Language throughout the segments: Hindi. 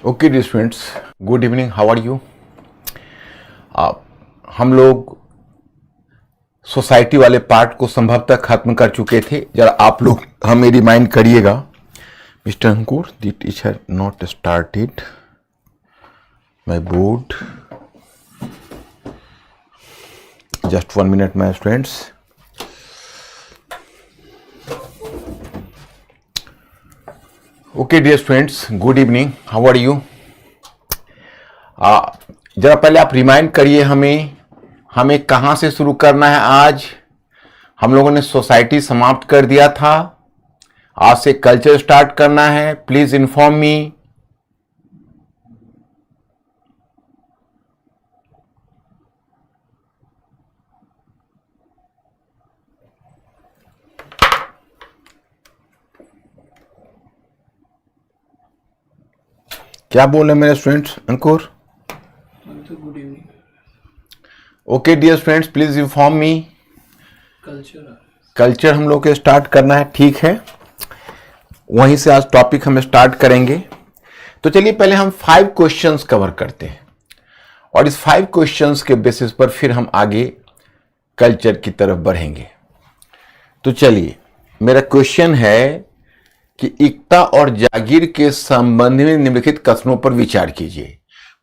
Okay dear students, good evening, how are you. हम लोग सोसाइटी वाले पार्ट को संभवतः खत्म कर चुके थे। जरा आप लोग हमें रिमाइंड करिएगा। Mister Ankur, the teacher not started my board. Just 1 minute my students. Okay dear students, good evening, how are you. जरा पहले आप रिमाइंड करिए हमें कहाँ से शुरू करना है। आज हम लोगों ने सोसाइटी समाप्त कर दिया था, आज से कल्चर स्टार्ट करना है। Please inform me. क्या बोले मेरे students? Ankur, good evening. Okay dear students, please inform me. Culture हम लोग को स्टार्ट करना है, ठीक है। वहीं से आज टॉपिक हम स्टार्ट करेंगे। तो चलिए पहले हम 5 क्वेश्चंस कवर करते हैं और इस 5 क्वेश्चंस के बेसिस पर फिर हम आगे कल्चर की तरफ बढ़ेंगे। तो चलिए, मेरा क्वेश्चन है कि एकता और जागीर के संबंध में निम्नलिखित कथनों पर विचार कीजिए।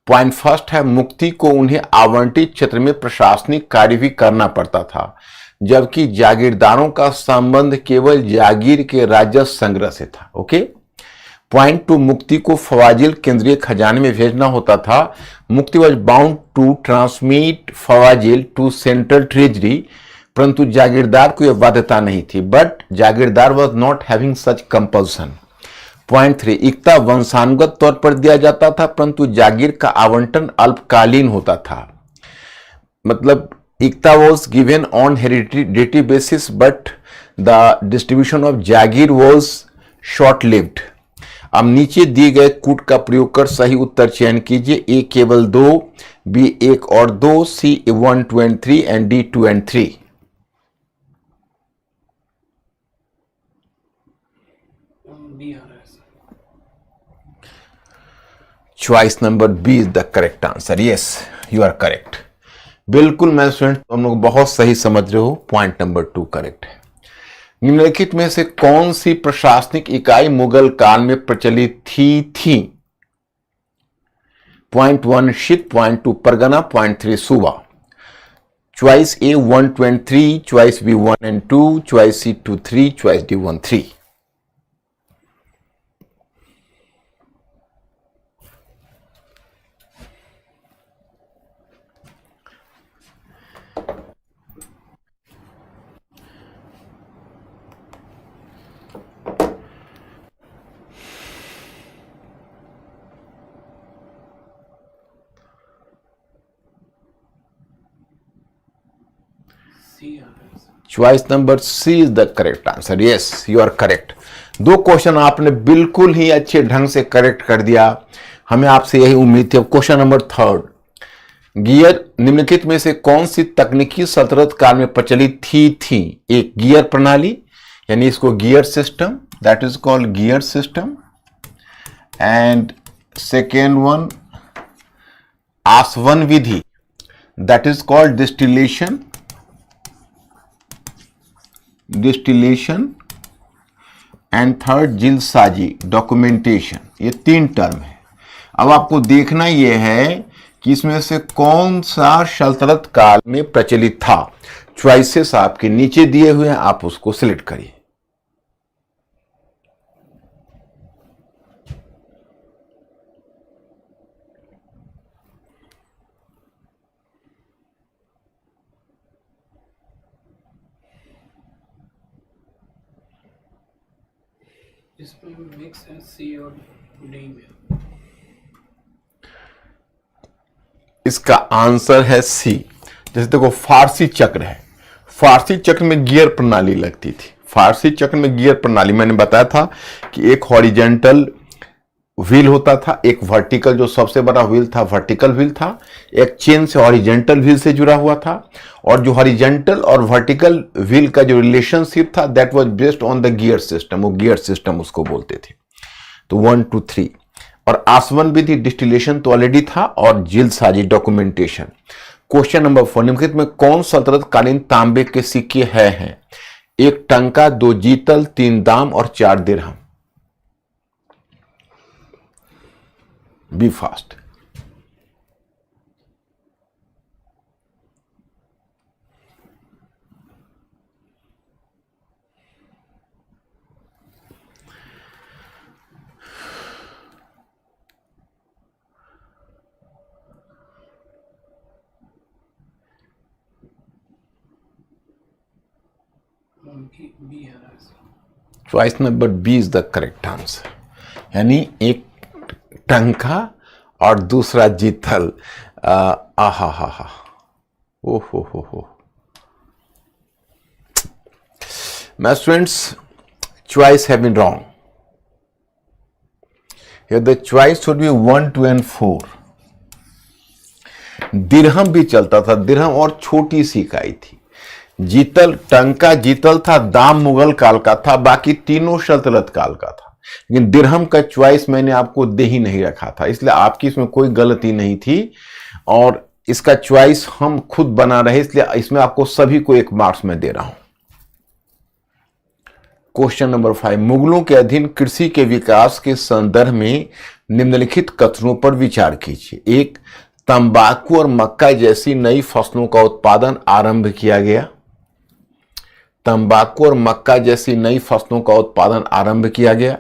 पॉइंट फर्स्ट है, मुक्ति को उन्हें आवंटित क्षेत्र में प्रशासनिक कार्य भी करना पड़ता था, जबकि जागीरदारों का संबंध केवल जागीर के राजस्व संग्रह से था। ओके। पॉइंट 2, मुक्ति को फवाजिल केंद्रीय खजाने में भेजना होता था। मुक्ति वॉज बाउंड टू ट्रांसमिट फवाजिल टू सेंट्रल ट्रेजरी, परंतु जागीरदार को यह बाध्यता नहीं थी। बट जागीरदार was not having such compulsion. Point 3, एकता वंशानुगत तौर पर दिया जाता था, परंतु जागीर का आवंटन अल्पकालीन होता था। मतलब एकता was given on heredity basis, but the distribution of जागीर वॉज शॉर्ट लिव्ड। अब नीचे दिए गए कूट का प्रयोग कर सही उत्तर चयन कीजिए। ए केवल 2, बी 1 और 2, C 1, 2 and 3 and D 2 and 3। Choice number B is the correct answer. Yes, you are correct. बिल्कुल मैं स्टूडेंट, तुम लोग बहुत सही समझ रहे हो। पॉइंट नंबर 2 करेक्ट है। निम्नलिखित में से कौन सी प्रशासनिक इकाई मुगल काल में प्रचलित थी? पॉइंट 1 शीत, पॉइंट 2 परगना, पॉइंट 3 सूबा। Choice A 1, 2 and 3, choice B 1 and 2, choice C 2, 3, choice D 1, 3। Choice number C is the correct answer. Yes, you are correct. 2 question आपने बिल्कुल ही अच्छे ढंग से करेक्ट कर दिया, हमें आपसे यही उम्मीद थी। अब क्वेश्चन नंबर 3, गियर निम्नलिखित में से कौन सी तकनीकी सल्तनत काल में प्रचलित थी? एक गियर प्रणाली, यानी इसको gear system, that is called gear system. And second one, आसवन विधि, दैट इज कॉल्ड डिस्टिलेशन। एंड थर्ड जिल्दसाजी, डॉक्यूमेंटेशन। ये 3 टर्म है। अब आपको देखना यह है कि इसमें से कौन सा सल्तनत काल में प्रचलित था। चॉइसेस आपके नीचे दिए हुए हैं, आप उसको सिलेक्ट करिए। इसमें मिक्स है सी और डी में। इसका आंसर है सी। जैसे देखो, फारसी चक्र है, फारसी चक्र में गियर प्रणाली लगती थी। फारसी चक्र में गियर प्रणाली मैंने बताया था कि एक हॉरिजेंटल व्हील होता था, एक वर्टिकल, जो सबसे बड़ा व्हील था वर्टिकल व्हील था, एक चेन से हॉरिजेंटल व्हील से जुड़ा हुआ था, और जो हॉरिजेंटल और वर्टिकल व्हील का जो रिलेशनशिप था that was based on the gear system. वो गियर सिस्टम उसको बोलते थे। तो 1, 2, 3। और आसवन विधि डिस्टिलेशन तो ऑलरेडी था, और जिल्दसाजी डॉक्यूमेंटेशन। क्वेश्चन नंबर 4, निम्नलिखित में कौन सल्तनत कालीन तांबे के सिक्के हैं? 1 टंका, 2 जीतल, 3 दाम और 4 दिरहम। B fast. बी है ना इसका। Choice number B is the correct answer, यानी 1 टंका और दूसरा जीतल। आहा हा हा, ओ हो। My students, choice have been wrong. Here the choice should be 1, 2 and 4. दिरहम भी चलता था, दिरहम और छोटी सी इकाई थी। जीतल, टंका जीतल था, दाम मुगल काल का था, बाकी तीनों सल्तनत काल का था। लेकिन दिरहम का चॉइस मैंने आपको दे ही नहीं रखा था, इसलिए आपकी इसमें कोई गलती नहीं थी, और इसका चॉइस हम खुद बना रहे, इसलिए इसमें आपको सभी को 1 मार्क्स में दे रहा हूं। क्वेश्चन नंबर 5, मुगलों के अधीन कृषि के विकास के संदर्भ में निम्नलिखित कथनों पर विचार कीजिए। 1, तंबाकू और मक्का जैसी नई फसलों का उत्पादन आरंभ किया गया। तंबाकू और मक्का जैसी नई फसलों का उत्पादन आरंभ किया गया।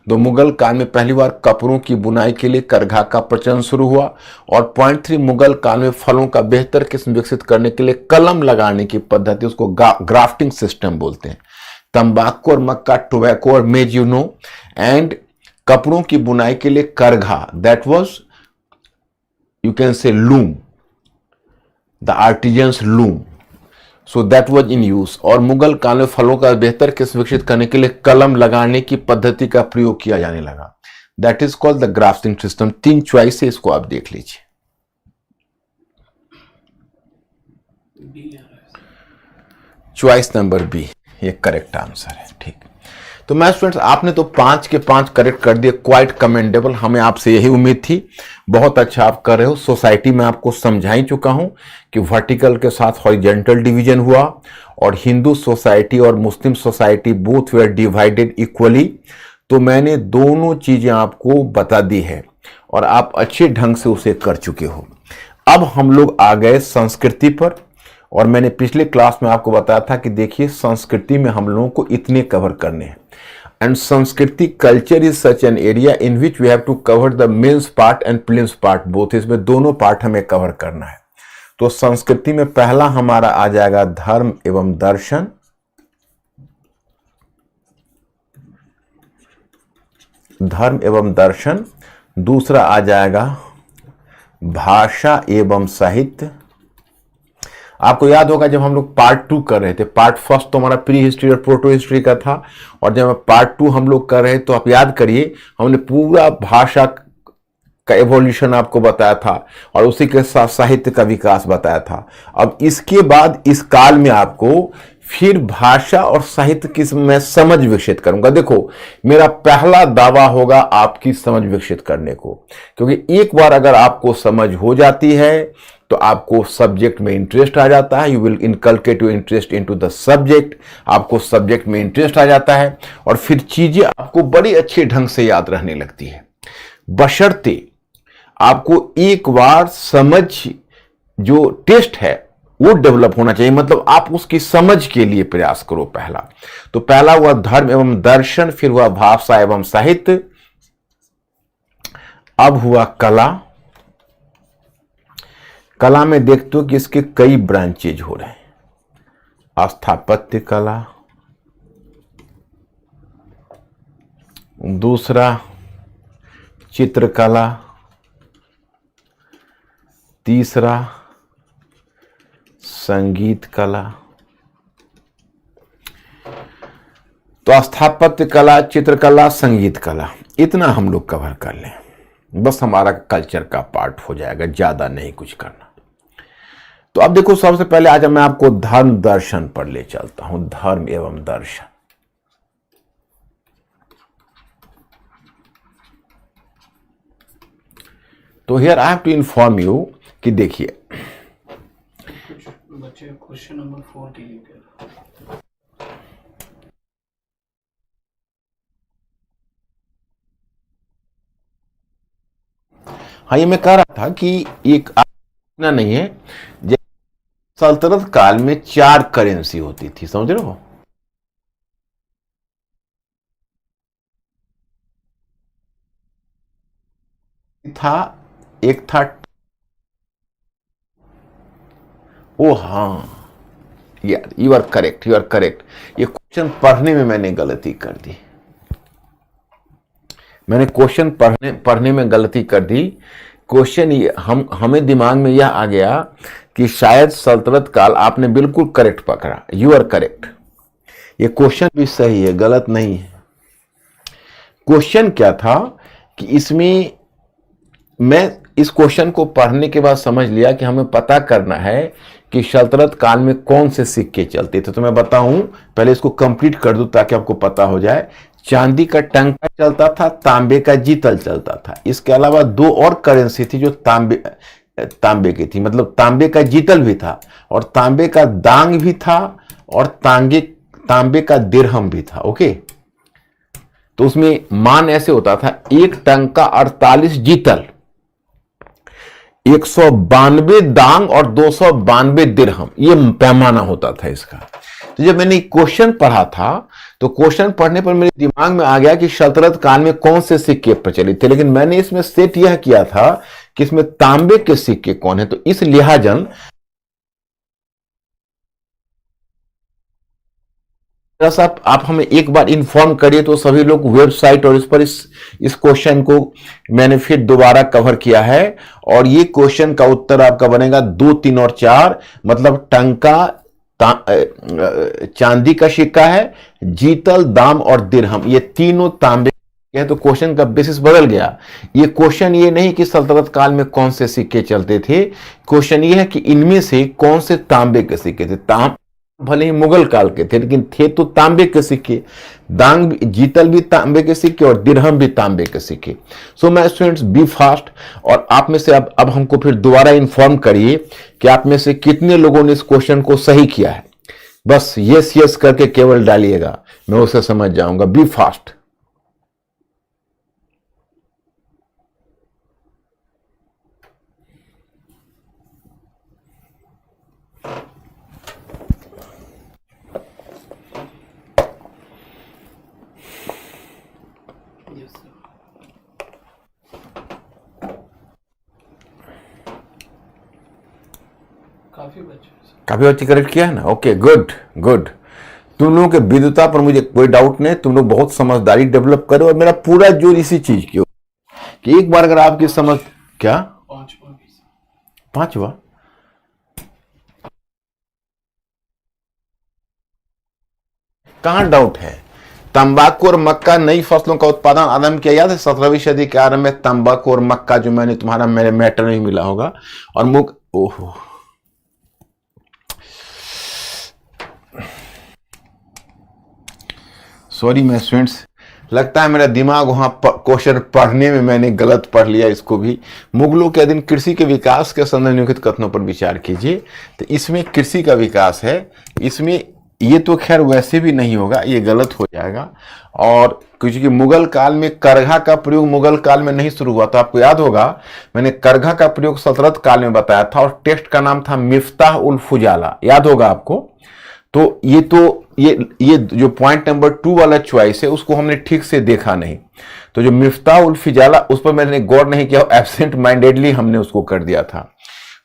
2, मुगल काल में पहली बार कपड़ों की बुनाई के लिए करघा का प्रचलन शुरू हुआ। और पॉइंट 3, मुगल काल में फलों का बेहतर किस्म विकसित करने के लिए कलम लगाने की पद्धति, उसको ग्राफ्टिंग सिस्टम बोलते हैं। तंबाकू और मक्का, टोबैको और मेज, यू नो, एंड कपड़ों की बुनाई के लिए करघा, that was you can say loom, the artisan's loom, so that was in use। और मुगल काल में फलों का बेहतर किस्म विकसित करने के लिए कलम लगाने की पद्धति का प्रयोग किया जाने लगा, that is called the grafting system. 3 choice है, इसको आप देख लीजिए। चॉइस नंबर बी ये करेक्ट आंसर है। ठीक, तो मैं स्टूडेंट्स, आपने तो 5 के 5 करेक्ट कर दिए, क्वाइट कमेंडेबल, हमें आपसे यही उम्मीद थी। बहुत अच्छा आप कर रहे हो। सोसाइटी में आपको समझा ही चुका हूं कि वर्टिकल के साथ हॉरिजेंटल डिवीजन हुआ, और हिंदू सोसाइटी और Muslim society both were divided equally. तो मैंने दोनों चीजें आपको बता दी है, और आप अच्छे ढंग से उसे कर चुके हो। अब हम लोग आ गए संस्कृति पर, और मैंने पिछले क्लास में आपको बताया था कि देखिए संस्कृति में हम लोगों को इतने कवर करने हैं। एंड संस्कृति culture is such an area in which we have to cover the mains part and prelims part both, इसमें दोनों पार्ट हमें कवर करना है। तो संस्कृति में पहला हमारा आ जाएगा धर्म एवं दर्शन, धर्म एवं दर्शन। दूसरा आ जाएगा भाषा एवं साहित्य। आपको याद होगा जब हम लोग पार्ट 2 कर रहे थे, पार्ट 1 तो हमारा प्री हिस्ट्री और प्रोटो हिस्ट्री का था, और जब पार्ट 2 हम लोग कर रहे तो आप याद करिए हमने पूरा भाषा का एवोल्यूशन आपको बताया था, और उसी के साथ साहित्य का विकास बताया था। अब इसके बाद इस काल में आपको फिर भाषा और साहित्य की मैं समझ विकसित करूंगा। देखो मेरा पहला दावा होगा आपकी समझ विकसित करने को, क्योंकि एक बार अगर आपको समझ हो जाती है तो आपको सब्जेक्ट में इंटरेस्ट आ जाता है। You will inculcate your interest into the subject, आपको सब्जेक्ट में इंटरेस्ट आ जाता है, और फिर चीजें आपको बड़ी अच्छे ढंग से याद रहने लगती है। बशर्ते आपको एक बार समझ जो टेस्ट है वो डेवलप होना चाहिए, मतलब आप उसकी समझ के लिए प्रयास करो। पहला तो पहला हुआ धर्म एवं दर्शन, फिर हुआ भाषा एवं साहित्य, अब हुआ कला। कला में देखते हो कि इसके कई ब्रांचेज हो रहे हैं। स्थापत्य कला, दूसरा चित्रकला, तीसरा संगीत कला। तो स्थापत्य कला, चित्रकला, संगीत कला, इतना हम लोग कवर कर लें, बस हमारा कल्चर का पार्ट हो जाएगा, ज्यादा नहीं कुछ करना। तो अब देखो सबसे पहले आज मैं आपको धर्म दर्शन पर ले चलता हूं। धर्म एवं दर्शन, तो here I have to inform you कि देखिए कुछ बच्चे क्वेश्चन नंबर 4 के लिए कह रहे हैं। हाँ, ये मैं कह रहा था कि एक इतना नहीं है, जैसे सल्तनत काल में 4 करेंसी होती थी, समझ रहे हो? था एक था, ओ हाँ यार, you are correct, you are correct. ये क्वेश्चन पढ़ने में मैंने गलती कर दी, मैंने क्वेश्चन पढ़ने में गलती कर दी। क्वेश्चन हमें दिमाग में यह आ गया कि शायद सल्तनत काल, आपने बिल्कुल करेक्ट पकड़ा, यू आर करेक्ट। ये क्वेश्चन भी सही है, गलत नहीं है। क्वेश्चन क्या था कि इसमें मैं इस क्वेश्चन को पढ़ने के बाद समझ लिया कि हमें पता करना है कि सल्तनत काल में कौन से सिक्के चलते थे। तो मैं बताऊं, पहले इसको कंप्लीट कर दूं ताकि आपको पता हो जाए। चांदी का टंका चलता था, तांबे का जीतल चलता था। इसके अलावा 2 और करेंसी थी जो तांबे की थी, मतलब तांबे का जीतल भी था और तांबे का दांग भी था और तांबे का दिरहम भी था। ओके, तो उसमें मान ऐसे होता था, 1 टंका 48 जीतल, 192 दांग और 292 दिरहम, ये पैमाना होता था इसका। तो जब मैंने क्वेश्चन पढ़ा था तो क्वेश्चन पढ़ने पर मेरे दिमाग में आ गया कि सल्तनत काल में कौन से सिक्के प्रचलित थे, लेकिन मैंने इसमें सेट यह किया था कि इसमें तांबे के सिक्के कौन है। तो इस लिहाजन आप हमें एक बार इन्फॉर्म करिए तो सभी लोग वेबसाइट और इस पर इस क्वेश्चन को मैंने फिर दोबारा कवर किया है। और ये क्वेश्चन का उत्तर आपका बनेगा 2, 3 और 4, मतलब टंका, चांदी का सिक्का है, जीतल, दाम और दिरहम, ये तीनों तांबे के। तो क्वेश्चन का बेसिस बदल गया। ये क्वेश्चन ये नहीं कि सल्तनत काल में कौन से सिक्के चलते थे, क्वेश्चन ये है कि इनमें से कौन से तांबे के सिक्के थे। भले ही मुगल काल के थे लेकिन थे तो तांबे के सिक्के, दांग जीतल भी तांबे के सिक्के और दिरहम भी तांबे के सिक्के। So my students, be fast. और आप में से अब हमको फिर दोबारा इन्फॉर्म करिए कि आप में से कितने लोगों ने इस क्वेश्चन को सही किया है। बस यस यस करके केवल डालिएगा, मैं उसे समझ जाऊंगा। Be fast. Yes, sir. काफी बच्चे करेक्ट किया है ना? Okay, good good. तुम लोगों के विद्वता पर मुझे कोई डाउट नहीं, तुम लोग बहुत समझदारी डेवलप करो और मेरा पूरा जोर इसी चीज की हो कि एक बार अगर आपकी समझ, क्या 5वां कहां डाउट है? तंबाकू और मक्का नई फसलों का उत्पादन आरंभ किया। याद है 17वीं सदी के आरंभ में तंबाकू और मक्का, जो मैंने तुम्हारा मेरे मैटर नहीं मिला होगा, और ओहो, सॉरी मैं स्टूडेंट्स, लगता है मेरा दिमाग वहां क्वेश्चन पढ़ने में मैंने गलत पढ़ लिया इसको भी। मुगलों के अधीन कृषि के विकास के संदर्भ निम्नलिखित कथनों पर विचार कीजिए। तो इसमें कृषि का विकास है, इसमें ये तो खैर वैसे भी नहीं होगा, ये गलत हो जाएगा। और क्योंकि मुगल काल में करघा का प्रयोग मुगल काल में नहीं शुरू हुआ, तो आपको याद होगा मैंने करघा का प्रयोग सल्तनत काल में बताया था और टेक्स्ट का नाम था मिफ्ताह उल फुजाला, याद होगा आपको। तो ये जो पॉइंट नंबर 2 वाला चॉइस है उसको हमने ठीक से देखा नहीं। तो जो मिफ्ताह उल फिजाला, उस पर मैंने गौर नहीं किया, एब्सेंट माइंडेडली हमने उसको कर दिया था।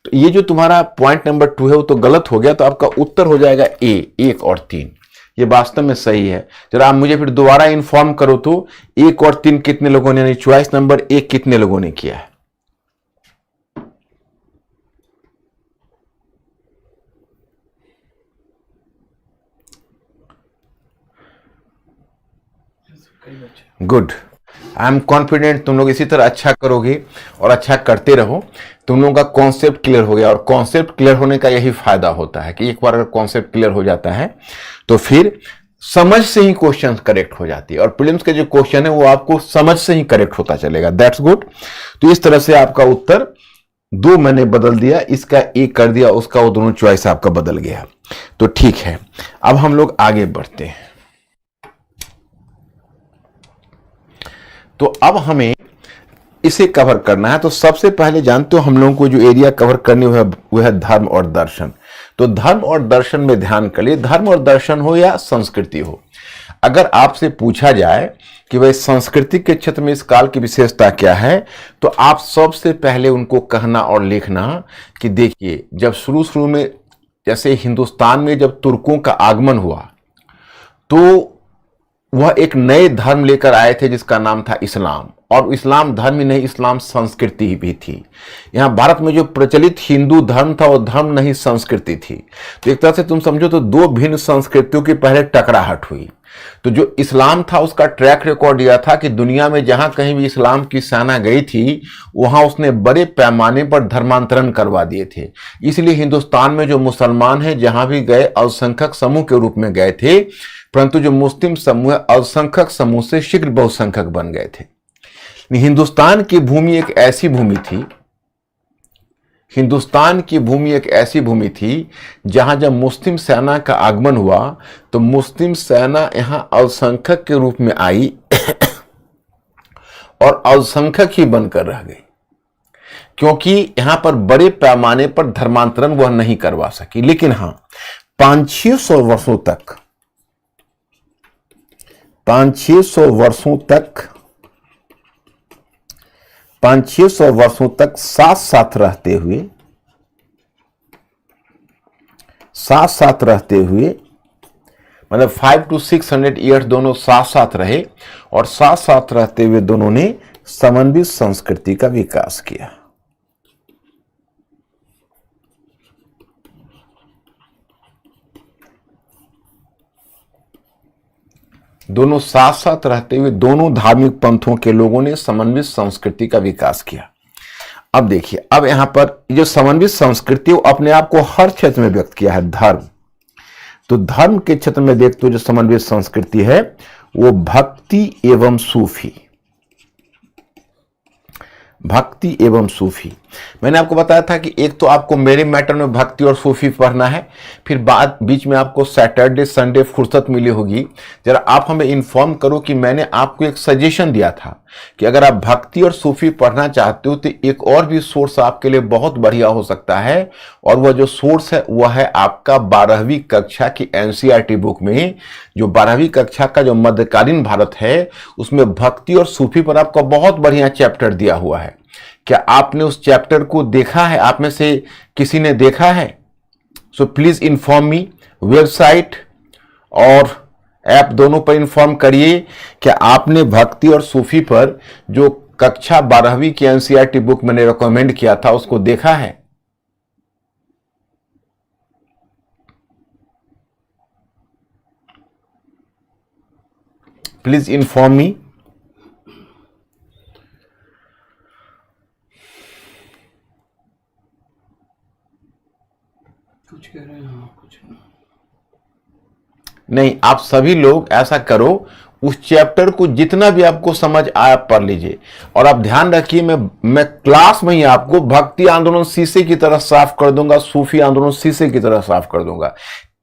तो ये जो तुम्हारा पॉइंट नंबर 2 है वो तो गलत हो गया। तो आपका उत्तर हो जाएगा ए, 1 और 3। ये वास्तव में सही है। जरा आप मुझे फिर दोबारा इन्फॉर्म करो तो 1 और 3 कितने लोगों ने, चॉइस नंबर 1 कितने लोगों ने किया है? गुड, आई एम कॉन्फिडेंट तुम लोग इसी तरह अच्छा करोगे और अच्छा करते रहो। तुम लोगों का कॉन्सेप्ट क्लियर हो गया, और कॉन्सेप्ट क्लियर होने का यही फायदा होता है कि एक बार अगर कॉन्सेप्ट क्लियर हो जाता है तो फिर समझ से ही क्वेश्चन करेक्ट हो जाती है, और प्रीलिम्स के जो क्वेश्चन है वो आपको समझ से ही करेक्ट होता चलेगा। That's good. तो इस तरह से आपका उत्तर 2 मैंने बदल दिया, इसका 1 कर दिया, उसका वो दोनों चॉइस आपका बदल गया। तो ठीक है, अब हम लोग आगे बढ़ते हैं। तो अब हमें इसे कवर करना है। तो सबसे पहले जानते हो हम लोगों को जो एरिया कवर करनी वो है धर्म और दर्शन। तो धर्म और दर्शन में ध्यान करिए, धर्म और दर्शन हो या संस्कृति हो, अगर आपसे पूछा जाए कि भाई संस्कृति के क्षेत्र में इस काल की विशेषता क्या है, तो आप सबसे पहले उनको कहना और लिखना कि देखिए, जब शुरू में जैसे हिंदुस्तान में जब तुर्कों का आगमन हुआ तो वह एक नए धर्म लेकर आए थे जिसका नाम था इस्लाम। और इस्लाम धर्म ही नहीं, इस्लाम संस्कृति भी थी। यहाँ भारत में जो प्रचलित हिंदू धर्म था वो धर्म नहीं, संस्कृति थी। तो एक तरह से तुम समझो तो 2 भिन्न संस्कृतियों की पहले टकराहट हुई। तो जो इस्लाम था उसका ट्रैक रिकॉर्ड यह था कि दुनिया में जहां कहीं भी इस्लाम की सेना गई थी वहां उसने बड़े पैमाने पर धर्मांतरण करवा दिए थे। इसलिए हिंदुस्तान में जो मुसलमान हैं जहां भी गए अल्पसंख्यक समूह के रूप में गए थे, परंतु जो मुस्लिम समूह अल्पसंख्यक समूह से शीघ्र बहुसंख्यक बन गए थे। हिंदुस्तान की भूमि एक ऐसी भूमि थी, हिंदुस्तान की भूमि एक ऐसी भूमि थी जहां जब मुस्लिम सेना का आगमन हुआ तो मुस्लिम सेना यहां अल्पसंख्यक के रूप में आई और अल्पसंख्यक ही बनकर रह गई, क्योंकि यहां पर बड़े पैमाने पर धर्मांतरण वह नहीं करवा सकी। लेकिन हां, 500-600 वर्षों तक 500-600 वर्षों तक साथ साथ रहते हुए मतलब 500 to 600 ईयर्स दोनों साथ साथ रहे, और साथ साथ रहते हुए दोनों ने समन्वित संस्कृति का विकास किया। दोनों साथ साथ रहते हुए दोनों धार्मिक पंथों के लोगों ने समन्वित संस्कृति का विकास किया। अब देखिए, अब यहां पर जो समन्वित संस्कृति वो अपने आप को हर क्षेत्र में व्यक्त किया है। धर्म, तो धर्म के क्षेत्र में देखते हो जो समन्वित संस्कृति है वो भक्ति एवं सूफी, भक्ति एवं सूफी। मैंने आपको बताया था कि एक तो आपको मेरे मैटर में भक्ति और सूफी पढ़ना है, फिर बाद बीच में आपको सैटरडे संडे फुर्सत मिली होगी, जरा आप हमें इन्फॉर्म करो कि मैंने आपको एक सजेशन दिया था कि अगर आप भक्ति और सूफी पढ़ना चाहते हो तो एक और भी सोर्स आपके लिए बहुत बढ़िया हो सकता है, और वह जो सोर्स है वह है आपका 12वीं कक्षा की एनसीईआरटी बुक में। जो 12वीं कक्षा का जो मध्यकालीन भारत है उसमें भक्ति और सूफी पर आपका बहुत बढ़िया चैप्टर दिया हुआ है। क्या आपने उस चैप्टर को देखा है? आप में से किसी ने देखा है? So please inform me. Website और ऐप दोनों पर इन्फॉर्म करिए कि आपने भक्ति और सूफी पर जो कक्षा 12वीं की एनसीईआरटी बुक मैंने रिकमेंड किया था उसको देखा है? प्लीज इन्फॉर्म मी। कुछ कह रहे हैं, हाँ कुछ नहीं, आप सभी लोग ऐसा करो, उस चैप्टर को जितना भी आपको समझ आया पढ़ लीजिए। और आप ध्यान रखिए, मैं क्लास में ही आपको भक्ति आंदोलन शीशे की तरह साफ कर दूंगा, सूफी आंदोलन शीशे की तरह साफ कर दूंगा।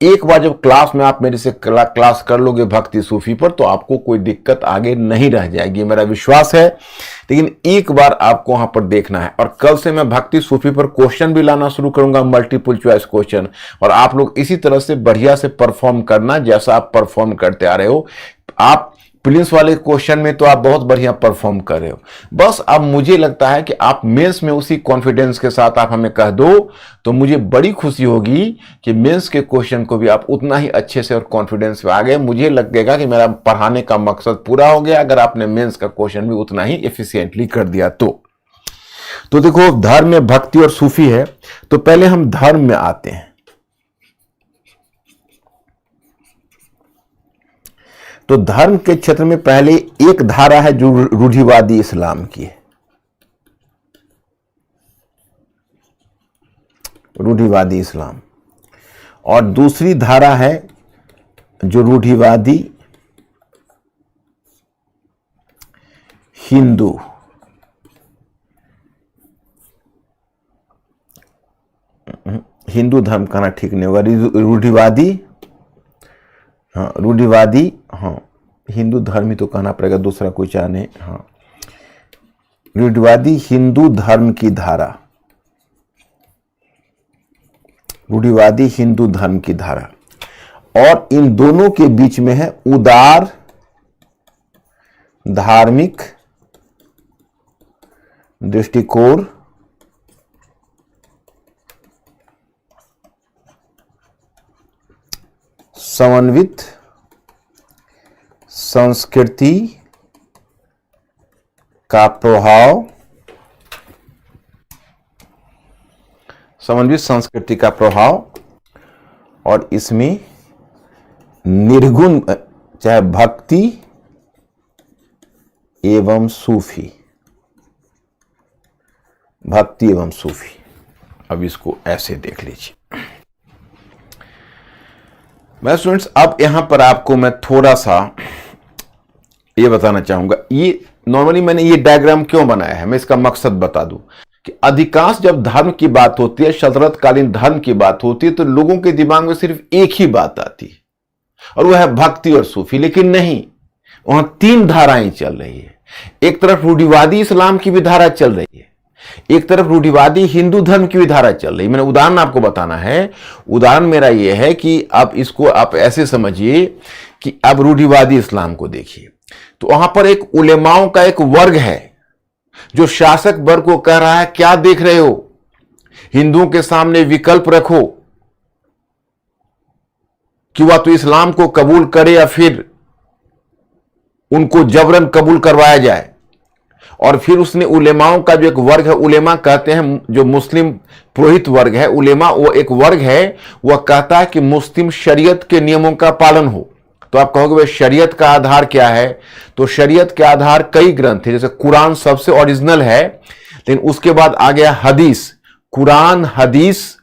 एक बार जब क्लास में आप मेरे से क्लास कर लोगे भक्ति सूफी पर तो आपको कोई दिक्कत आगे नहीं रह जाएगी, मेरा विश्वास है। लेकिन एक बार आपको वहां पर देखना है। और कल से मैं भक्ति सूफी पर क्वेश्चन भी लाना शुरू करूंगा, मल्टीपल चॉइस क्वेश्चन, और आप लोग इसी तरह से बढ़िया से परफॉर्म करना जैसा आप परफॉर्म करते आ रहे हो। आप प्रीलिम्स वाले क्वेश्चन में तो आप बहुत बढ़िया परफॉर्म कर रहे हो, बस अब मुझे लगता है कि आप मेंस में उसी कॉन्फिडेंस के साथ आप हमें कह दो तो मुझे बड़ी खुशी होगी कि मेंस के क्वेश्चन को भी आप उतना ही अच्छे से और कॉन्फिडेंस में आ गए। मुझे लगेगा कि मेरा पढ़ाने का मकसद पूरा हो गया अगर आपने मेंस का क्वेश्चन भी उतना ही एफिशिएंटली कर दिया तो देखो, धर्म में भक्ति और सूफी है, तो पहले हम धर्म में आते हैं। तो धर्म के क्षेत्र में पहले एक धारा है जो रूढ़िवादी इस्लाम की है, रूढ़िवादी इस्लाम, और दूसरी धारा है जो रूढ़िवादी हिंदू धर्म कहना ठीक नहीं होगा, रूढ़िवादी, हाँ रूढ़िवादी, हाँ हिंदू धर्म ही तो कहना पड़ेगा, दूसरा कोई चाह नहीं, हाँ रूढ़िवादी हिंदू धर्म की धारा, रूढ़िवादी हिंदू धर्म की धारा, और इन दोनों के बीच में है उदार धार्मिक दृष्टिकोण, समन्वित संस्कृति का प्रभाव, समन्वित संस्कृति का प्रभाव, और इसमें निर्गुण चाहे भक्ति एवं सूफी, भक्ति एवं सूफी। अब इसको ऐसे देख लीजिए। मैं स्टूडेंट्स अब यहां पर आपको मैं थोड़ा सा ये बताना चाहूंगा, ये नॉर्मली मैंने ये डायग्राम क्यों बनाया है, मैं इसका मकसद बता दूं कि अधिकांश जब धर्म की बात होती है, सल्तनत कालीन धर्म की बात होती है, तो लोगों के दिमाग में सिर्फ एक ही बात आती है और वह है भक्ति और सूफी। लेकिन नहीं, वहां तीन धाराएं चल रही है। एक तरफ रूढ़िवादी इस्लाम की भी धारा चल रही है, एक तरफ रूढ़िवादी हिंदू धर्म की भी धारा चल रही है। मैंने उदाहरण आपको बताना है। उदाहरण मेरा यह है कि आप इसको आप ऐसे समझिए कि अब रूढ़िवादी इस्लाम को देखिए, तो वहां पर एक उलेमाओं का एक वर्ग है जो शासक वर्ग को कह रहा है क्या देख रहे हो, हिंदुओं के सामने विकल्प रखो कि वह तो इस्लाम को कबूल करे या फिर उनको जबरन कबूल करवाया जाए। और फिर उसने उलेमाओं का जो एक वर्ग है, उलेमा कहते हैं जो मुस्लिम पुरोहित वर्ग है, उलेमा वो एक वर्ग है, वह कहता है कि मुस्लिम शरीयत के नियमों का पालन हो। तो आप कहोगे भाई शरीयत का आधार क्या है, तो शरीयत के आधार कई ग्रंथ है, जैसे कुरान सबसे ओरिजिनल है, लेकिन उसके बाद आ गया हदीस, कुरान हदीस,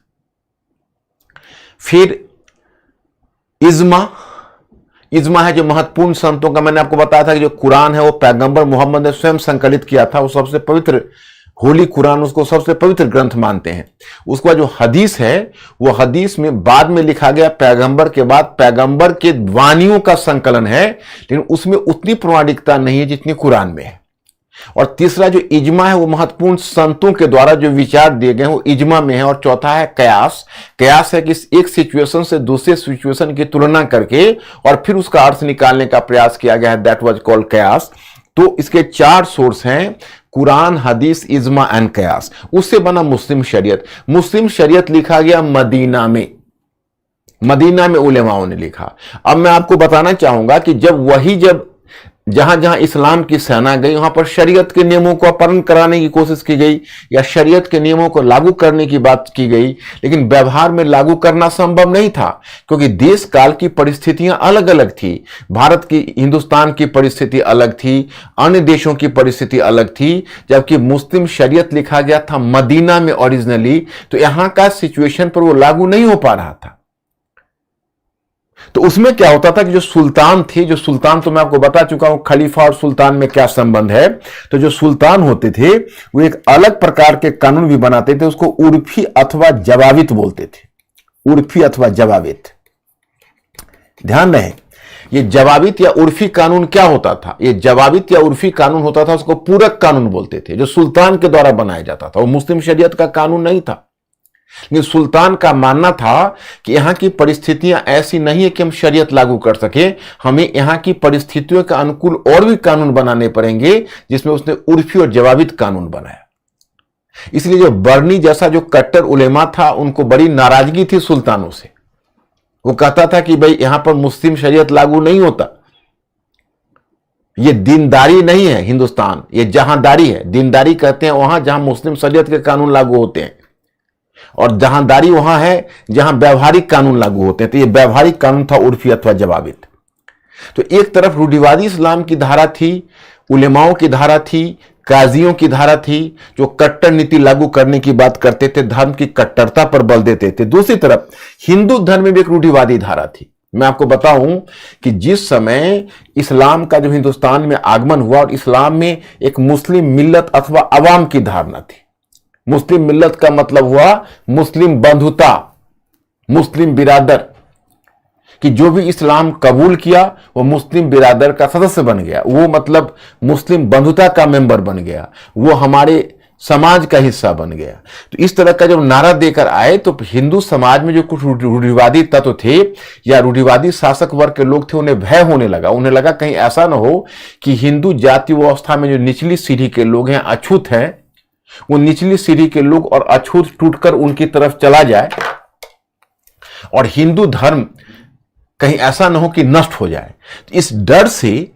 फिर इज्मा है जो महत्वपूर्ण संतों का। मैंने आपको बताया था कि जो कुरान है वो पैगंबर मोहम्मद ने स्वयं संकलित किया था, वो सबसे पवित्र, होली कुरान उसको सबसे पवित्र ग्रंथ मानते हैं। उसके बाद जो हदीस है वो हदीस में बाद में लिखा गया पैगंबर के बाद पैगंबर के वाणियों का संकलन है, लेकिन उसमें उतनी प्रमाणिकता नहीं है जितनी कुरान में है। और तीसरा जो इज्मा है वो महत्वपूर्ण संतों के द्वारा जो विचार दिए गए वो इज्मा में है। और चौथा है कयास। कयास है कि एक सिचुएशन से दूसरे सिचुएशन की तुलना करके और फिर उसका अर्थ निकालने का प्रयास किया गया है, दैट वाज कॉल्ड कयास। तो इसके चार सोर्स हैं, कुरान, हदीस, इज्मा एंड कयास। उससे बना मुस्लिम शरीयत। मुस्लिम शरीयत लिखा गया मदीना में उलेमाओं ने लिखा। अब मैं आपको बताना चाहूंगा कि जब जहां जहां इस्लाम की सेना गई वहां पर शरीयत के नियमों को अपहरण कराने की कोशिश की गई या शरीयत के नियमों को लागू करने की बात की गई, लेकिन व्यवहार में लागू करना संभव नहीं था क्योंकि देश काल की परिस्थितियां अलग अलग थी। भारत की, हिंदुस्तान की परिस्थिति अलग थी, अन्य देशों की परिस्थिति अलग थी। जबकि मुस्लिम शरीयत लिखा गया था मदीना में ओरिजिनली, तो यहां का सिचुएशन पर वो लागू नहीं हो पा रहा था। तो उसमें क्या होता था कि जो सुल्तान तो मैं आपको बता चुका हूं खलीफा और सुल्तान में क्या संबंध है। तो जो सुल्तान होते थे वो एक अलग प्रकार के कानून भी बनाते थे, उसको उर्फी अथवा जवाबित बोलते थे। उर्फी अथवा जवाबित, ध्यान रहे, ये जवाबित या उर्फी कानून क्या होता था, ये जवाबित या उर्फी कानून होता था, उसको पूरक कानून बोलते थे, जो सुल्तान के द्वारा बनाया जाता था। वो मुस्लिम शरीयत का कानून नहीं था, लेकिन सुल्तान का मानना था कि यहां की परिस्थितियां ऐसी नहीं है कि हम शरीयत लागू कर सके, हमें यहां की परिस्थितियों के अनुकूल और भी कानून बनाने पड़ेंगे, जिसमें उसने उर्फी और जवाबित कानून बनाया। इसलिए जो बर्नी जैसा जो कट्टर उलेमा था उनको बड़ी नाराजगी थी सुल्तानों से। वो कहता था कि भाई यहां पर मुस्लिम शरीयत लागू नहीं होता, ये दीनदारी नहीं है हिंदुस्तान, ये जहांदारी है। दीनदारी कहते हैं वहां जहां मुस्लिम शरीयत के कानून लागू होते हैं, और जहांदारी वहां है जहां व्यवहारिक कानून लागू होते हैं। तो ये व्यवहारिक कानून था उर्फी अथवा जवाबित। तो एक तरफ रूढ़िवादी इस्लाम की धारा थी, उलेमाओं की धारा थी, काजियों की धारा थी जो कट्टर नीति लागू करने की बात करते थे, धर्म की कट्टरता पर बल देते थे। दूसरी तरफ हिंदू धर्म में भी एक रूढ़िवादी धारा थी। मैं आपको बताऊं कि जिस समय इस्लाम का जो हिंदुस्तान में आगमन हुआ और इस्लाम में एक मुस्लिम मिल्लत अथवा अवाम की धारणा थी। मुस्लिम मिल्लत का मतलब हुआ मुस्लिम बंधुता, मुस्लिम बिरादर, कि जो भी इस्लाम कबूल किया वो मुस्लिम बिरादर का सदस्य बन गया, वो मतलब मुस्लिम बंधुता का मेंबर बन गया, वो हमारे समाज का हिस्सा बन गया। तो इस तरह का जब नारा देकर आए तो हिंदू समाज में जो कुछ रूढ़िवादी तत्व थे या रूढ़िवादी शासक वर्ग के लोग थे, उन्हें भय होने लगा। उन्हें लगा कहीं ऐसा ना हो कि हिंदू जाति व्यवस्था में जो निचली सीढ़ी के लोग हैं, अछूत हैं, वो निचली सीढ़ी के लोग और अछूत टूटकर उनकी तरफ चला जाए और हिंदू धर्म कहीं ऐसा ना हो कि नष्ट हो जाए। तो इस डर से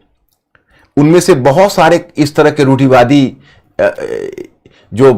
उनमें से बहुत सारे इस तरह के रूढ़िवादी जो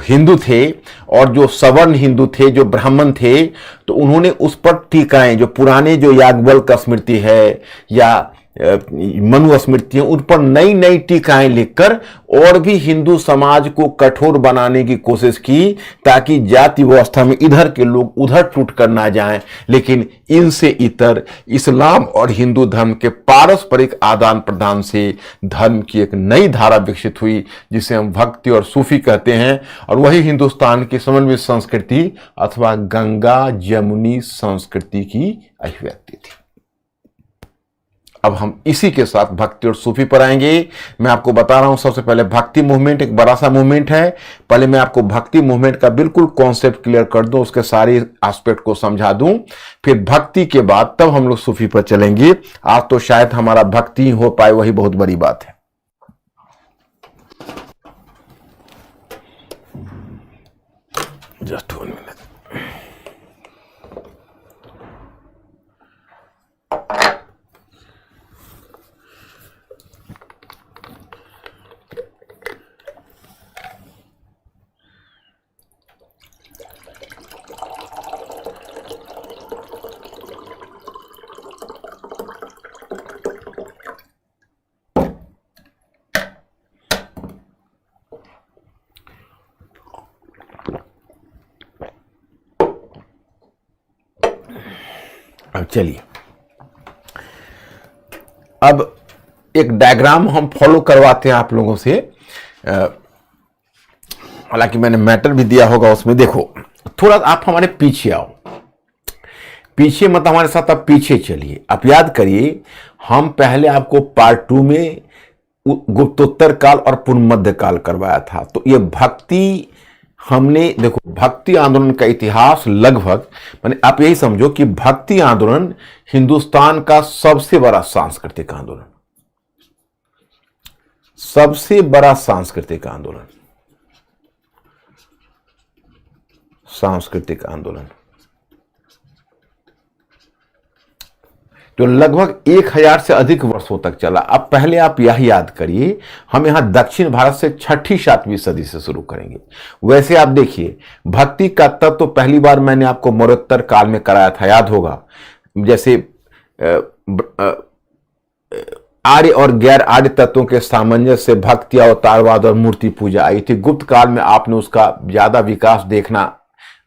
हिंदू थे और जो सवर्ण हिंदू थे, जो ब्राह्मण थे, तो उन्होंने उस पर टीकाएं, जो पुराने जो याज्ञवल्क्य स्मृति है या मनु स्मृति है, उन पर नई नई टीकाएं लिखकर और भी हिंदू समाज को कठोर बनाने की कोशिश की, ताकि जाति व्यवस्था में इधर के लोग उधर टूट कर ना जाएं। लेकिन इनसे इतर इस्लाम और हिंदू धर्म के पारस्परिक आदान प्रदान से धर्म की एक नई धारा विकसित हुई, जिसे हम भक्ति और सूफी कहते हैं, और वही हिंदुस्तान की समन्वित संस्कृति अथवा गंगा जमुनी संस्कृति की अभिव्यक्ति थी। अब हम इसी के साथ भक्ति और सूफी पर आएंगे। मैं आपको बता रहा हूं, सबसे पहले भक्ति मूवमेंट एक बड़ा सा मूवमेंट है। पहले मैं आपको भक्ति मूवमेंट का बिल्कुल कॉन्सेप्ट क्लियर कर दूं, उसके सारे एस्पेक्ट को समझा दूं, फिर भक्ति के बाद तब हम लोग सूफी पर चलेंगे। आज तो शायद हमारा भक्ति हो पाए, वही बहुत बड़ी बात है। Just 1 minute. अब चलिए, अब एक डायग्राम हम फॉलो करवाते हैं आप लोगों से। हालांकि मैंने मैटर भी दिया होगा उसमें। देखो, थोड़ा आप हमारे पीछे आओ, पीछे मत हमारे साथ, आप पीछे चलिए। आप याद करिए, हम पहले आपको पार्ट 2 में गुप्तोत्तर काल और पूर्व मध्य काल करवाया था। तो ये भक्ति हमने, देखो, भक्ति आंदोलन का इतिहास लगभग, माने आप यही समझो कि भक्ति आंदोलन हिंदुस्तान का सबसे बड़ा सांस्कृतिक आंदोलन, सबसे बड़ा सांस्कृतिक आंदोलन, सांस्कृतिक आंदोलन जो लगभग 1000 से अधिक वर्षों तक चला। अब पहले आप यह याद करिए, हम यहां दक्षिण भारत से 6ठी-7वीं सदी से शुरू करेंगे। वैसे आप देखिए, भक्ति का तत्व तो पहली बार मैंने आपको मौर्योत्तर काल में कराया था, याद होगा। जैसे आर्य और गैर आर्य तत्वों के सामंजस्य से भक्ति, अवतारवाद और मूर्ति पूजा आई थी। गुप्त काल में आपने उसका ज्यादा विकास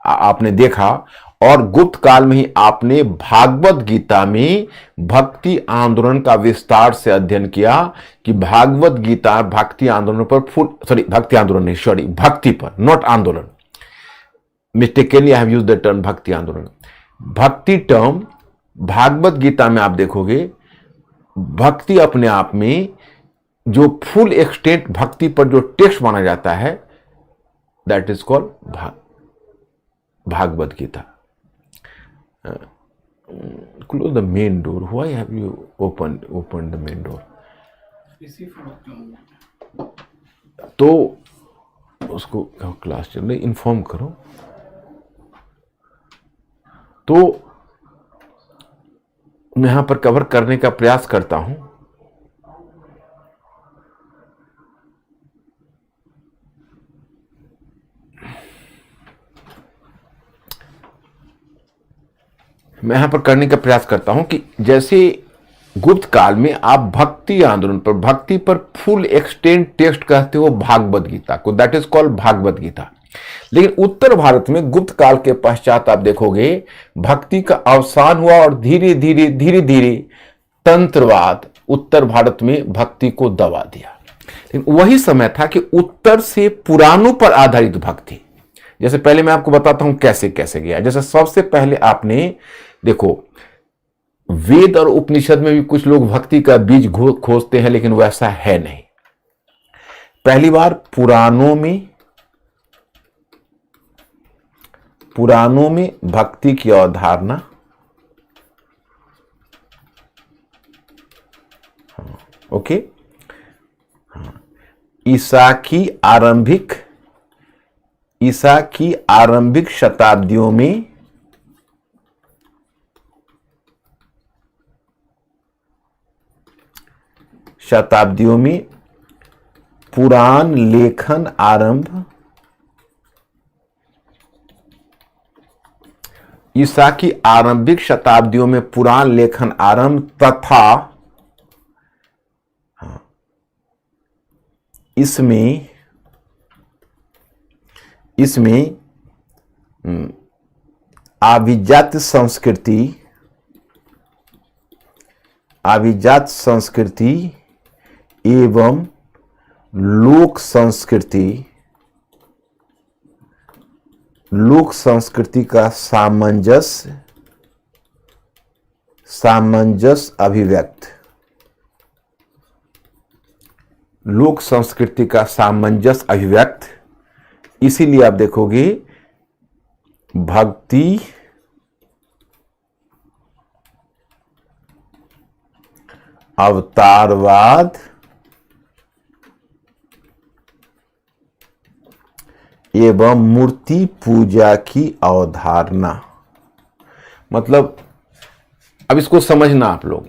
आपने देखा, और गुप्त काल में ही आपने भागवत गीता में भक्ति आंदोलन का विस्तार से अध्ययन किया कि भागवत गीता भक्ति आंदोलन पर भक्ति आंदोलन नहीं, सॉरी, भक्ति पर, नॉट आंदोलन, mistakenly I have used the term भक्ति आंदोलन। भक्ति टर्म भागवत गीता में आप देखोगे, भक्ति अपने आप में जो फुल एक्सटेंट भक्ति पर जो टेक्स्ट माना जाता है, that is called Bhagavad Gita. Close the main door. Why have you opened the main door? तो उसको क्लास चल रही, इन्फॉर्म करो। तो मैं यहां पर कवर करने का प्रयास करता हूं। मैं यहां पर करने का प्रयास करता हूं कि जैसे गुप्त काल में आप भक्ति आंदोलन पर, भक्ति पर फुल एक्सटेंट टेक्स्ट कहते हो भागवत गीता को, that is called Bhagavad Gita. लेकिन उत्तर भारत में गुप्त काल के पश्चात आप देखोगे भक्ति का अवसान हुआ और धीरे धीरे धीरे धीरे तंत्रवाद उत्तर भारत में भक्ति को दबा दिया। लेकिन वही समय था कि उत्तर से पुराणों पर आधारित भक्ति, जैसे पहले मैं आपको बताता हूं कैसे कैसे गया। जैसे सबसे पहले आपने देखो वेद और उपनिषद में भी कुछ लोग भक्ति का बीज खोजते हैं, लेकिन वैसा है नहीं। पहली बार पुराणों में भक्ति की अवधारणा ओके ईसा की आरंभिक शताब्दियों में पुराण लेखन आरंभ ईसा की आरंभिक शताब्दियों में पुराण लेखन आरंभ तथा इसमें अभिजात संस्कृति एवं लोक संस्कृति का सामंजस्य अभिव्यक्त लोक संस्कृति का सामंजस्य अभिव्यक्त। इसीलिए आप देखोगे भक्ति अवतारवाद एवं मूर्ति पूजा की अवधारणा। मतलब अब इसको समझना आप लोग,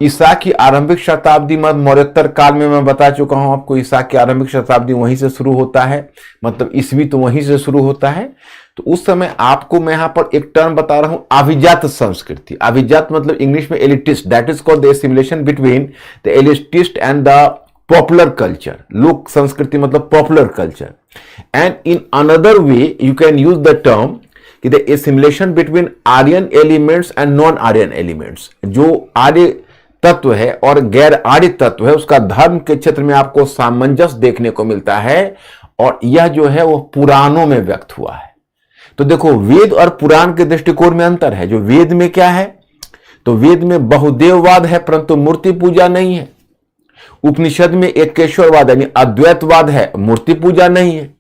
ईसा की आरंभिक शताब्दी मध्य मौर्योत्तर काल में मैं बता चुका हूं आपको, ईसा की आरंभिक शताब्दी वहीं से शुरू होता है, मतलब ईस्वी तो वहीं से शुरू होता है। तो उस समय आपको मैं यहां पर एक टर्म बता रहा हूं, अभिजात संस्कृति। अभिजात मतलब इंग्लिश में elitist, that is called the assimilation between the elitist and the popular culture. लोक संस्कृति मतलब popular culture. And in another way you can use the term कि the assimilation between Aryan elements and non Aryan elements. जो आर्य तत्व है और गैर आर्य तत्व है उसका धर्म के क्षेत्र में आपको सामंजस्य देखने को मिलता है, और यह जो है वो पुराणों में व्यक्त हुआ है। तो देखो वेद और पुराण के दृष्टिकोण में अंतर है। जो वेद में क्या है, तो वेद में बहुदेववाद है परंतु मूर्ति पूजा नहीं है। उपनिषद में एकेश्वरवाद यानी अद्वैतवाद है, मूर्ति पूजा नहीं है।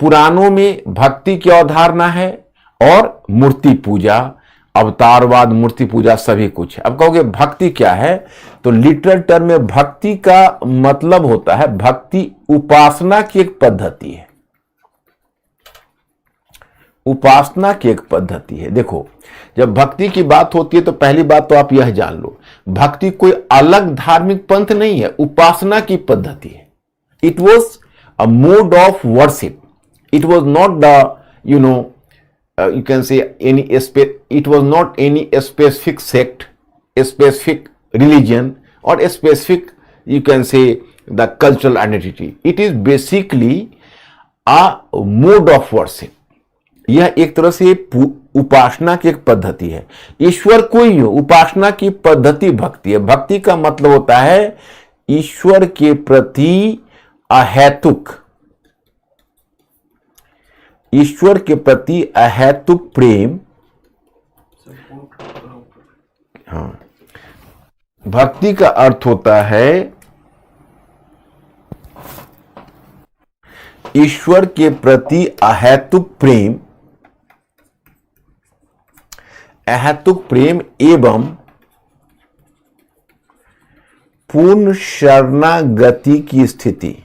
पुराणों में भक्ति की अवधारणा है और मूर्ति पूजा, अवतारवाद, मूर्ति पूजा सभी कुछ है। अब कहोगे भक्ति क्या है, तो लिटरल टर्म में भक्ति का मतलब होता है भक्ति उपासना की एक पद्धति है। उपासना की एक पद्धति है। देखो जब भक्ति की बात होती है तो पहली बात तो आप यह जान लो, भक्ति कोई अलग धार्मिक पंथ नहीं है, उपासना की पद्धति है। It was a mode of worship, it was not the you can say it was not any specific sect, a specific religion or a specific you can say the cultural identity. It is basically a mode of worship. यह एक तरह से उपासना की एक पद्धति है। ईश्वर कोई हो, उपासना की पद्धति भक्ति है। भक्ति का मतलब होता है ईश्वर के प्रति अहेतुक, ईश्वर के प्रति अहेतुक प्रेम। हाँ, भक्ति का अर्थ होता है ईश्वर के प्रति अहेतुक प्रेम एवं पूर्ण शरणागति की स्थिति।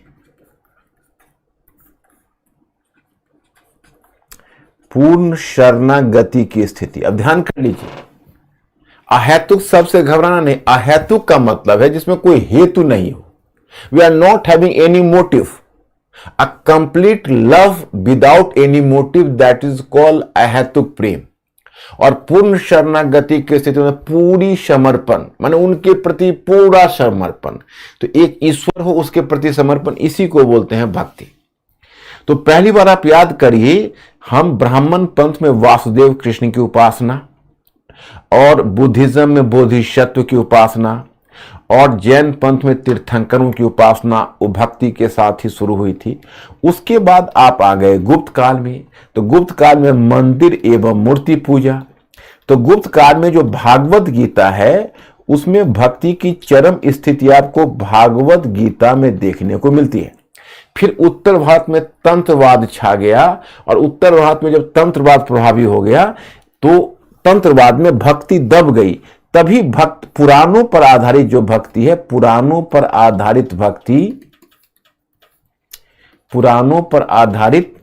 पूर्ण शरणागति की स्थिति। अब ध्यान कर लीजिए, अहेतुक शब्द से घबराना नहीं। अहेतुक का मतलब है जिसमें कोई हेतु नहीं हो। We are not having any motive, a complete love without any motive, that is called अहेतुक प्रेम। और पूर्ण शरणागति की स्थिति में पूरी समर्पण, माने उनके प्रति पूरा समर्पण। तो एक ईश्वर हो उसके प्रति समर्पण, इसी को बोलते हैं भक्ति। तो पहली बार आप याद करिए, हम ब्राह्मण पंथ में वासुदेव कृष्ण की उपासना, और बुद्धिज्म में बोधिसत्व की उपासना, और जैन पंथ में तीर्थंकरों की उपासना वो भक्ति के साथ ही शुरू हुई थी। उसके बाद आप आ गए गुप्त काल में, तो गुप्त काल में मंदिर एवं मूर्ति पूजा। तो गुप्त काल में जो भागवत गीता है उसमें भक्ति की चरम स्थिति आपको भागवत गीता में देखने को मिलती है। फिर उत्तर भारत में तंत्रवाद छा गया, और उत्तर भारत में जब तंत्रवाद प्रभावी हो गया तो तंत्रवाद में भक्ति दब गई। तभी भक्त पुराणों पर आधारित जो भक्ति है, पुराणों पर आधारित भक्ति, पुराणों पर आधारित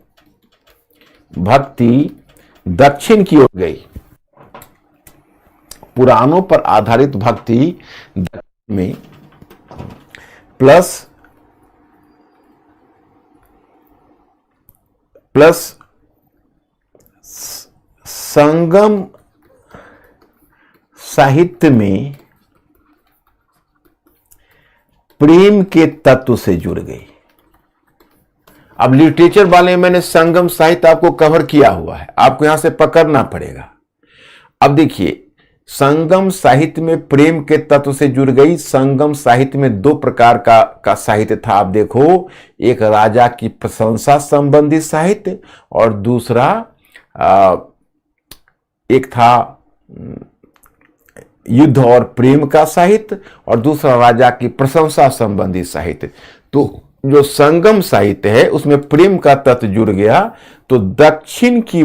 भक्ति दक्षिण की ओर गई। पुराणों पर आधारित भक्ति दक्षिण में, प्लस संगम साहित्य में प्रेम के तत्व से जुड़ गई। अब लिटरेचर वाले में मैंने संगम साहित्य आपको कवर किया हुआ है, आपको यहां से पकड़ना पड़ेगा। अब देखिए, संगम साहित्य में प्रेम के तत्व से जुड़ गई। संगम साहित्य में दो प्रकार का साहित्य था, आप देखो, एक राजा की प्रशंसा संबंधी साहित्य, और दूसरा एक था युद्ध और प्रेम का साहित्य, और दूसरा राजा की प्रशंसा संबंधी साहित्य। तो जो संगम साहित्य है उसमें प्रेम का तत्व जुड़ गया। तो दक्षिण की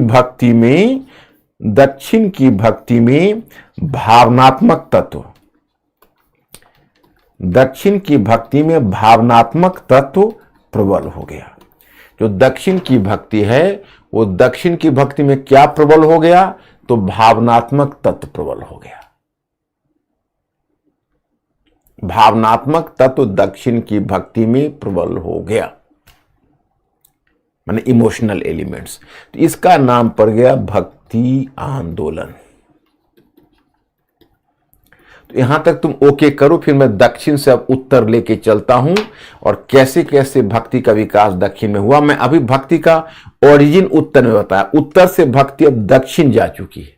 भक्ति में भावनात्मक तत्व, दक्षिण की भक्ति में भावनात्मक तत्व प्रबल हो गया। जो दक्षिण की भक्ति है वो दक्षिण की भक्ति में क्या प्रबल हो गया? तो भावनात्मक तत्व प्रबल हो गया। भावनात्मक तत्व दक्षिण की भक्ति में प्रबल हो गया, माने इमोशनल एलिमेंट्स। तो इसका नाम पड़ गया भक्ति आंदोलन। तो यहां तक तुम ओके करो, फिर मैं दक्षिण से अब उत्तर लेके चलता हूं और कैसे कैसे भक्ति का विकास दक्षिण में हुआ। मैं अभी भक्ति का ओरिजिन उत्तर में बताया, उत्तर से भक्ति अब दक्षिण जा चुकी है,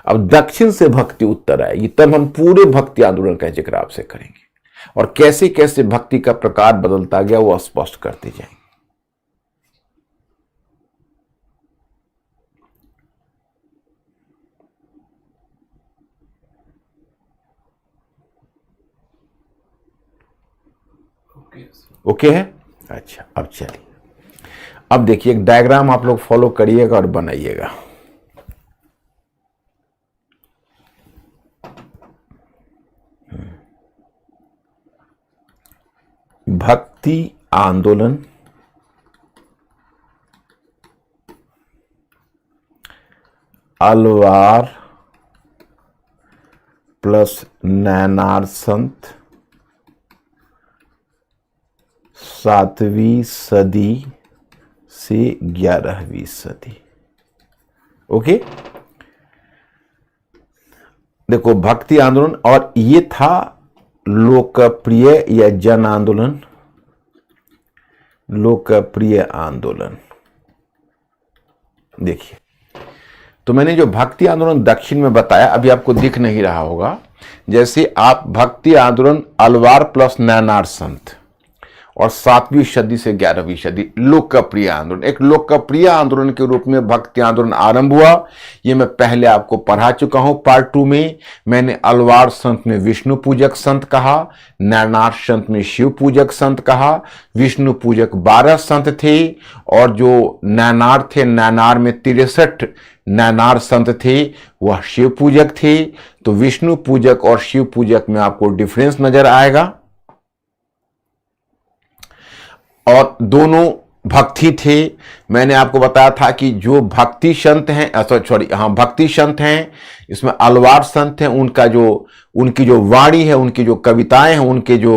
अब दक्षिण से भक्ति उत्तर आएगी, तब हम पूरे भक्ति आंदोलन का जिक्र आपसे करेंगे और कैसे कैसे भक्ति का प्रकार बदलता गया वो स्पष्ट करते जाएंगे। ओके है? अच्छा, अब चलिए, अब देखिए एक डायग्राम आप लोग फॉलो करिएगा और बनाइएगा। भक्ति आंदोलन अलवार प्लस नैनार संत 7वीं सदी से 11वीं सदी। ओके, देखो भक्ति आंदोलन, और ये था लोकप्रिय या जन आंदोलन, लोकप्रिय आंदोलन। देखिए, तो मैंने जो भक्ति आंदोलन दक्षिण में बताया अभी आपको दिख नहीं रहा होगा, जैसे आप भक्ति आंदोलन अलवार प्लस नैनार संत और 7वीं सदी से 11वीं सदी लोकप्रिय आंदोलन, एक लोकप्रिय आंदोलन के रूप में भक्ति आंदोलन आरंभ हुआ। ये मैं पहले आपको पढ़ा चुका हूं पार्ट 2 में। मैंने अलवार संत में विष्णु पूजक संत कहा, नैनार संत में शिव पूजक संत कहा। विष्णु पूजक 12 संत थे और जो नैनार थे, नैनार में 63 नैनार संत थे, वह शिव पूजक थे। तो विष्णु पूजक और शिव पूजक में आपको डिफरेंस नजर आएगा, और दोनों भक्ति थे। मैंने आपको बताया था कि जो भक्ति संत हैं, भक्ति संत हैं, इसमें अलवार संत हैं, उनका जो उनकी जो वाणी है, उनकी जो कविताएं हैं, उनके जो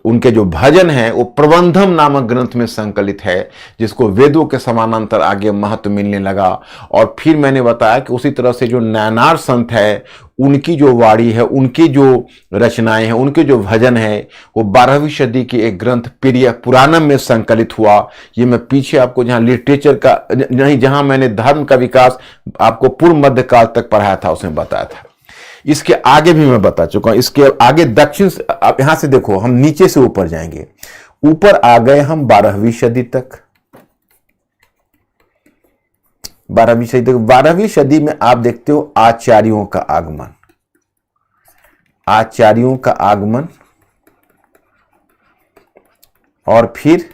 उनके जो भजन है वो प्रबंधम नामक ग्रंथ में संकलित है, जिसको वेदों के समानांतर आगे महत्व मिलने लगा। और फिर मैंने बताया कि उसी तरह से जो नैनार संत है, उनकी जो वाणी है, उनकी जो रचनाएं हैं, उनके जो भजन है, वो 12वीं सदी के एक ग्रंथ पेरिया पुराणम में संकलित हुआ। ये मैं पीछे आपको जहां लिटरेचर का नहीं, जहां मैंने धर्म का विकास आपको पूर्व मध्यकाल तक पढ़ाया था उसमें बताया था। इसके आगे भी मैं बता चुका हूं। इसके आगे दक्षिण, आप यहां से देखो, हम नीचे से ऊपर जाएंगे, ऊपर आ गए हम 12वीं सदी तक। 12वीं सदी तक, 12वीं सदी में आप देखते हो आचार्यों का आगमन, आचार्यों का आगमन, और फिर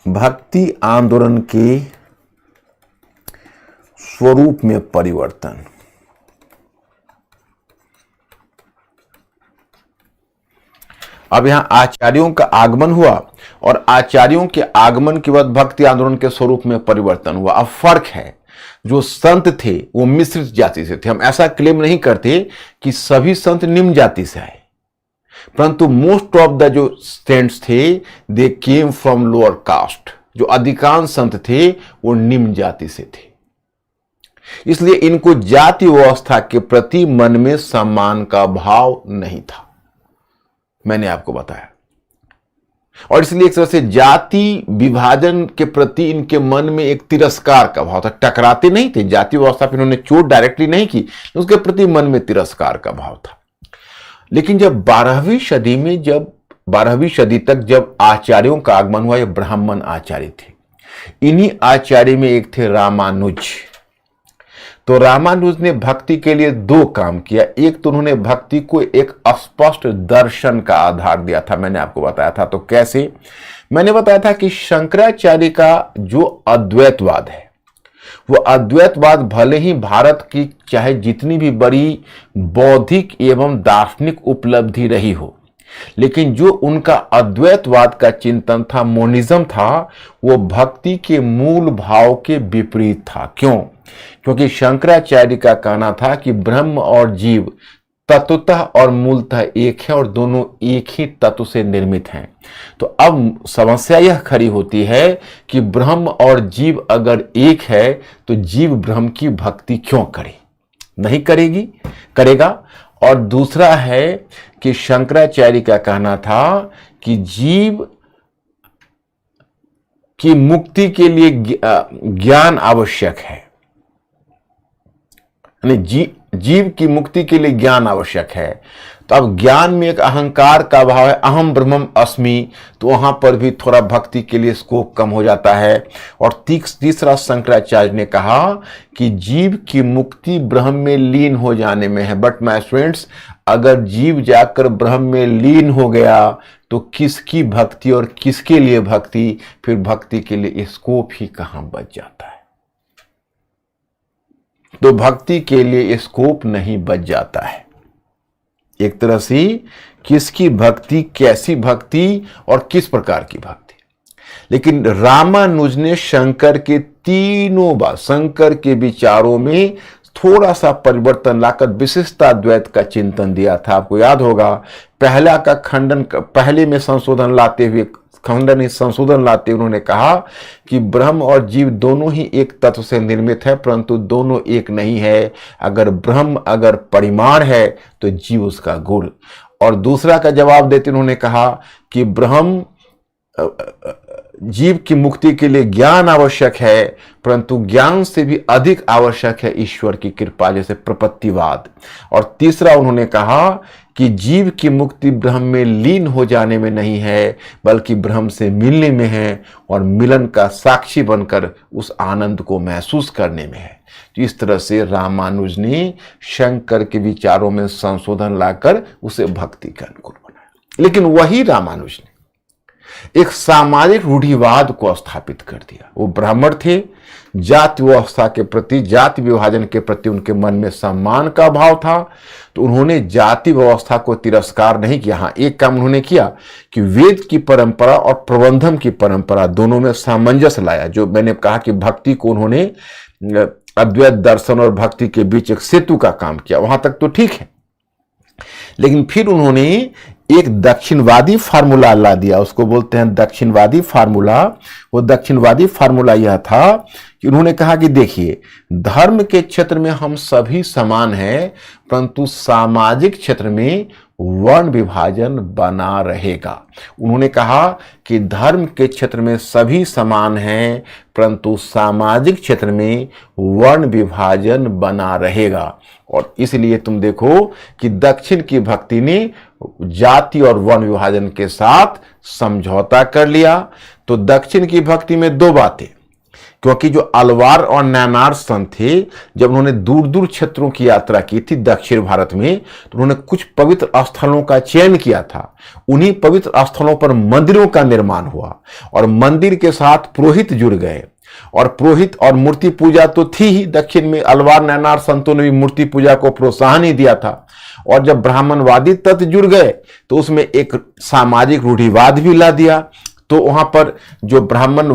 भक्ति आंदोलन के स्वरूप में परिवर्तन। अब यहां आचार्यों का आगमन हुआ, और आचार्यों के आगमन के बाद भक्ति आंदोलन के स्वरूप में परिवर्तन हुआ। अब फर्क है, जो संत थे वो मिश्रित जाति से थे। हम ऐसा क्लेम नहीं करते कि सभी संत निम्न जाति से आए, परंतु मोस्ट ऑफ द जो सेंट्स थे दे केम फ्रॉम लोअर कास्ट। जो अधिकांश संत थे वो निम्न जाति से थे, इसलिए इनको जाति व्यवस्था के प्रति मन में सम्मान का भाव नहीं था, मैंने आपको बताया। और इसलिए एक तरह से जाति विभाजन के प्रति इनके मन में एक तिरस्कार का भाव था। टकराते नहीं थे, जाति व्यवस्था पर इन्होंने चोट डायरेक्टली नहीं की, उसके प्रति मन में तिरस्कार का भाव था। लेकिन जब 12वीं सदी में, जब 12वीं सदी तक जब आचार्यों का आगमन हुआ, ये ब्राह्मण आचार्य थे। इन्हीं आचार्य में एक थे रामानुज। तो रामानुज ने भक्ति के लिए दो काम किया। एक तो उन्होंने भक्ति को एक स्पष्ट दर्शन का आधार दिया था, मैंने आपको बताया था। तो कैसे? मैंने बताया था कि शंकराचार्य का जो अद्वैतवाद है, वो अद्वैतवाद भले ही भारत की चाहे जितनी भी बड़ी बौद्धिक एवं दार्शनिक उपलब्धि रही हो, लेकिन जो उनका अद्वैतवाद का चिंतन था, मोनिज्म था, वो भक्ति के मूल भाव के विपरीत था। क्यों? क्योंकि शंकराचार्य का कहना था कि ब्रह्म और जीव तत्वतः और मूलतः एक है, और दोनों एक ही तत्व से निर्मित हैं। तो अब समस्या यह खड़ी होती है कि ब्रह्म और जीव अगर एक है तो जीव ब्रह्म की भक्ति क्यों करे? नहीं करेगी, करेगा। और दूसरा है कि शंकराचार्य का कहना था कि जीव की मुक्ति के लिए ज्ञान आवश्यक है, जीव की मुक्ति के लिए ज्ञान आवश्यक है। तो अब ज्ञान में एक अहंकार का भाव है, अहम ब्रह्मम अस्मि, तो वहां पर भी थोड़ा भक्ति के लिए स्कोप कम हो जाता है। और तीसरा शंकराचार्य ने कहा कि जीव की मुक्ति ब्रह्म में लीन हो जाने में है। बट माय स्टूडेंट्स, अगर जीव जाकर ब्रह्म में लीन हो गया तो किसकी भक्ति और किसके लिए भक्ति? फिर भक्ति के लिए स्कोप ही कहां बच जाता है। तो भक्ति के लिए स्कोप नहीं बच जाता है। एक तरह से किसकी भक्ति, कैसी भक्ति और किस प्रकार की भक्ति। लेकिन रामानुज ने शंकर के तीनों बार, शंकर के विचारों में थोड़ा सा परिवर्तन लाकर विशिष्टाद्वैत का चिंतन दिया था। आपको याद होगा, पहला का खंडन, पहले में संशोधन लाते हुए संशोधन लाते उन्होंने कहा कि ब्रह्म और जीव दोनों ही एक तत्व से निर्मित है, परंतु दोनों एक नहीं है। अगर ब्रह्म अगर परिमाण है तो जीव उसका गुण। और दूसरा का जवाब देते उन्होंने कहा कि ब्रह्म, जीव की मुक्ति के लिए ज्ञान आवश्यक है, परंतु ज्ञान से भी अधिक आवश्यक है ईश्वर की कृपा, जैसे प्रपत्तिवाद। और तीसरा उन्होंने कहा कि जीव की मुक्ति ब्रह्म में लीन हो जाने में नहीं है, बल्कि ब्रह्म से मिलने में है, और मिलन का साक्षी बनकर उस आनंद को महसूस करने में है। तो इस तरह से रामानुज ने शंकर के विचारों में संशोधन लाकर उसे भक्ति के अनुकूल बनाया। लेकिन वही रामानुज ने एक सामाजिक रूढ़िवाद को स्थापित कर दिया। वो ब्राह्मण थे, जाति व्यवस्था के प्रति, जाति विभाजन के प्रति उनके मन में सम्मान का भाव था, तो उन्होंने जाति व्यवस्था को तिरस्कार नहीं किया। हाँ, एक काम उन्होंने किया कि वेद की परंपरा और प्रबंधन की परंपरा दोनों में सामंजस्य लाया। जो मैंने कहा कि भक्ति को उन्होंने अद्वैत दर्शन और भक्ति के बीच एक सेतु का काम किया, वहां तक तो ठीक है। लेकिन फिर उन्होंने एक दक्षिणवादी फार्मूला ला दिया, उसको बोलते हैं दक्षिणवादी फार्मूला। वो दक्षिणवादी फार्मूला यह था कि उन्होंने कहा कि देखिए, धर्म के क्षेत्र में हम सभी समान हैं, परंतु सामाजिक क्षेत्र में वर्ण विभाजन बना रहेगा। उन्होंने कहा कि धर्म के क्षेत्र में सभी समान हैं, परंतु सामाजिक क्षेत्र में वर्ण विभाजन बना रहेगा। और इसलिए तुम देखो कि दक्षिण की भक्ति ने जाति और वर्ण विभाजन के साथ समझौता कर लिया। तो दक्षिण की भक्ति में दो बातें, क्योंकि जो अलवार और नैनार संत थे, जब उन्होंने दूर दूर क्षेत्रों की यात्रा की थी दक्षिण भारत में, तो उन्होंने कुछ पवित्र स्थलों का चयन किया था। उन्हीं पवित्र स्थलों पर मंदिरों का निर्माण हुआ और मंदिर के साथ पुरोहित जुड़ गए। और पुरोहित और मूर्ति पूजा तो थी ही, दक्षिण में अलवार नैनार संतों ने भी मूर्ति पूजा को प्रोत्साहन ही दिया था। और जब ब्राह्मणवादी तत्व जुड़ गए तो उसमें एक सामाजिक रूढ़िवाद भी ला दिया। तो वहां पर जो ब्राह्मण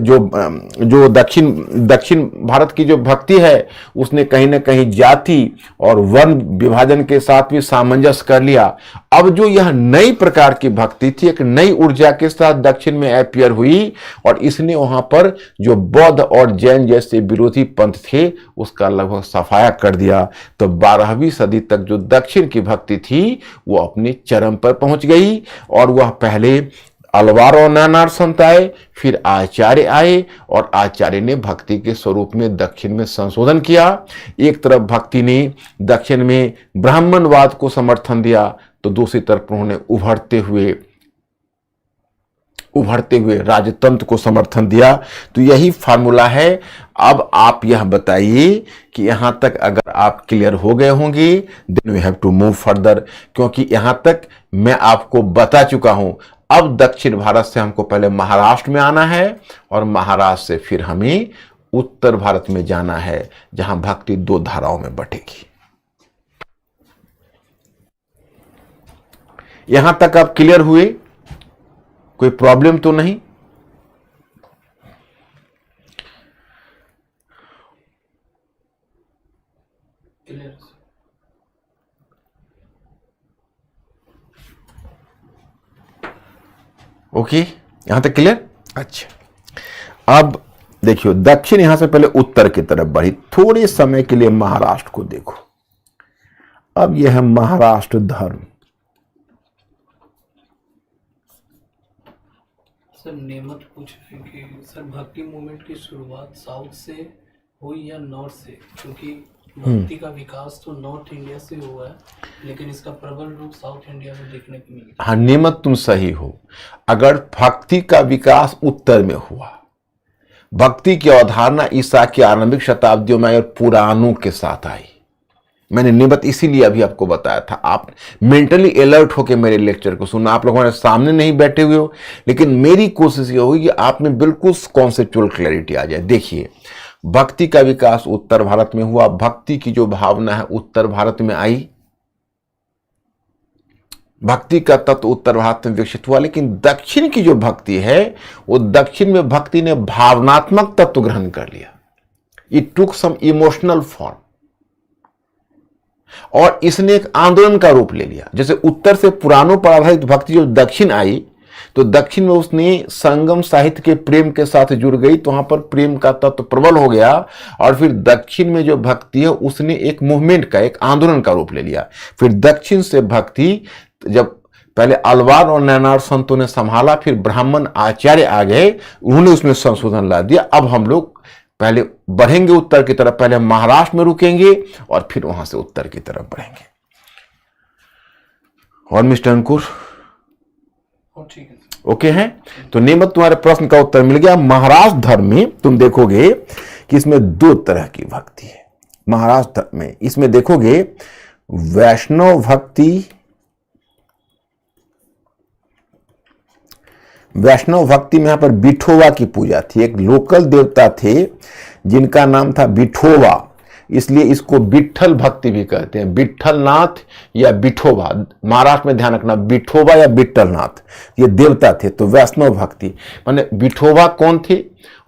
जो दक्षिण भारत की जो भक्ति है, उसने कहीं ना कहीं जाति और वर्ण विभाजन के साथ भी सामंजस्य कर लिया। अब जो यह नई प्रकार की भक्ति थी, एक नई ऊर्जा के साथ दक्षिण में अपीयर हुई, और इसने वहां पर जो बौद्ध और जैन जैसे विरोधी पंथ थे उसका लगभग सफाया कर दिया। तो 12वीं सदी तक जो दक्षिण की भक्ति थी वो अपने चरम पर पहुंच गई। और वह पहले अलवार और नैनार संत आए, फिर आचार्य आए, और आचार्य ने भक्ति के स्वरूप में दक्षिण में संशोधन किया। एक तरफ भक्ति ने दक्षिण में ब्राह्मणवाद को समर्थन दिया, तो दूसरी तरफ उन्होंने उभरते हुए राजतंत्र को समर्थन दिया। तो यही फार्मूला है। अब आप यह बताइए कि यहां तक अगर आप क्लियर हो गए होंगे, then we have to move further, क्योंकि यहां तक मैं आपको बता चुका हूं। अब दक्षिण भारत से हमको पहले महाराष्ट्र में आना है, और महाराष्ट्र से फिर हमें उत्तर भारत में जाना है, जहां भक्ति दो धाराओं में बटेगी। यहां तक आप क्लियर हुए? कोई प्रॉब्लम तो नहीं? क्लियर। ओके, यहां तक क्लियर? अच्छा, अब देखियो, दक्षिण यहां से पहले उत्तर की तरफ बढ़ी। थोड़े समय के लिए महाराष्ट्र को देखो। अब यह है महाराष्ट्र धर्म। सर नेमत पूछ रहे हैं कि सर भक्ति मूवमेंट की शुरुआत साउथ से हुई या नॉर्थ से, क्योंकि भक्ति का विकास तो नॉर्थ इंडिया से हुआ है, लेकिन इसका प्रबल रूप साउथ इंडिया में देखने को मिलता है। हाँ, नेमत तुम सही हो। अगर भक्ति का विकास उत्तर में हुआ, भक्ति की अवधारणा ईसा की आरंभिक शताब्दियों में आई और पुराणों के साथ आई। मैंने नियमित इसीलिए अभी आपको बताया था, आप मेंटली अलर्ट होकर मेरे लेक्चर को सुनना। आप लोग हमारे सामने नहीं बैठे हुए हो, लेकिन मेरी कोशिश ये होगी कि आप में बिल्कुल कॉन्सेप्चुअल क्लैरिटी आ जाए। देखिए, भक्ति का विकास उत्तर भारत में हुआ, भक्ति की जो भावना है उत्तर भारत में आई, भक्ति का तत्व उत्तर भारत में विकसित हुआ। लेकिन दक्षिण की जो भक्ति है, वो दक्षिण में भक्ति ने भावनात्मक तत्व ग्रहण कर लिया। It took some emotional form, और इसने एक आंदोलन का रूप ले लिया। जैसे उत्तर से पुराणों पर आधारित भक्ति जो दक्षिण आई, तो दक्षिण में उसने संगम साहित्य के प्रेम के साथ जुड़ गई, तो वहां पर प्रेम का तत्व प्रबल हो गया। और फिर दक्षिण में जो भक्ति है उसने एक मूवमेंट का, एक आंदोलन का रूप ले लिया। फिर दक्षिण से भक्ति जब पहले अलवार और नैनार संतों ने संभाला, फिर ब्राह्मण आचार्य आ गए, उन्होंने उसमें संशोधन ला दिया। अब हम लोग पहले बढ़ेंगे उत्तर की तरफ, पहले महाराष्ट्र में रुकेंगे और फिर वहां से उत्तर की तरफ बढ़ेंगे। और मिस्टर अंकुर ठीक है, ओके हैं? तो नेमत, तुम्हारे प्रश्न का उत्तर मिल गया। महाराष्ट्र धर्म में तुम देखोगे कि इसमें दो तरह की भक्ति है। महाराष्ट्र धर्म में इसमें देखोगे वैष्णव भक्ति, वैष्णव भक्ति में यहां पर विठोबा की पूजा थी। एक लोकल देवता थे जिनका नाम था विठोबा। इसलिए इसको विट्ठल भक्ति भी कहते हैं, विट्ठलनाथ या विठोबा। महाराष्ट्र में ध्यान रखना, विठोबा या विट्ठलनाथ ये देवता थे। तो वैष्णव भक्ति माने विठोबा कौन थी,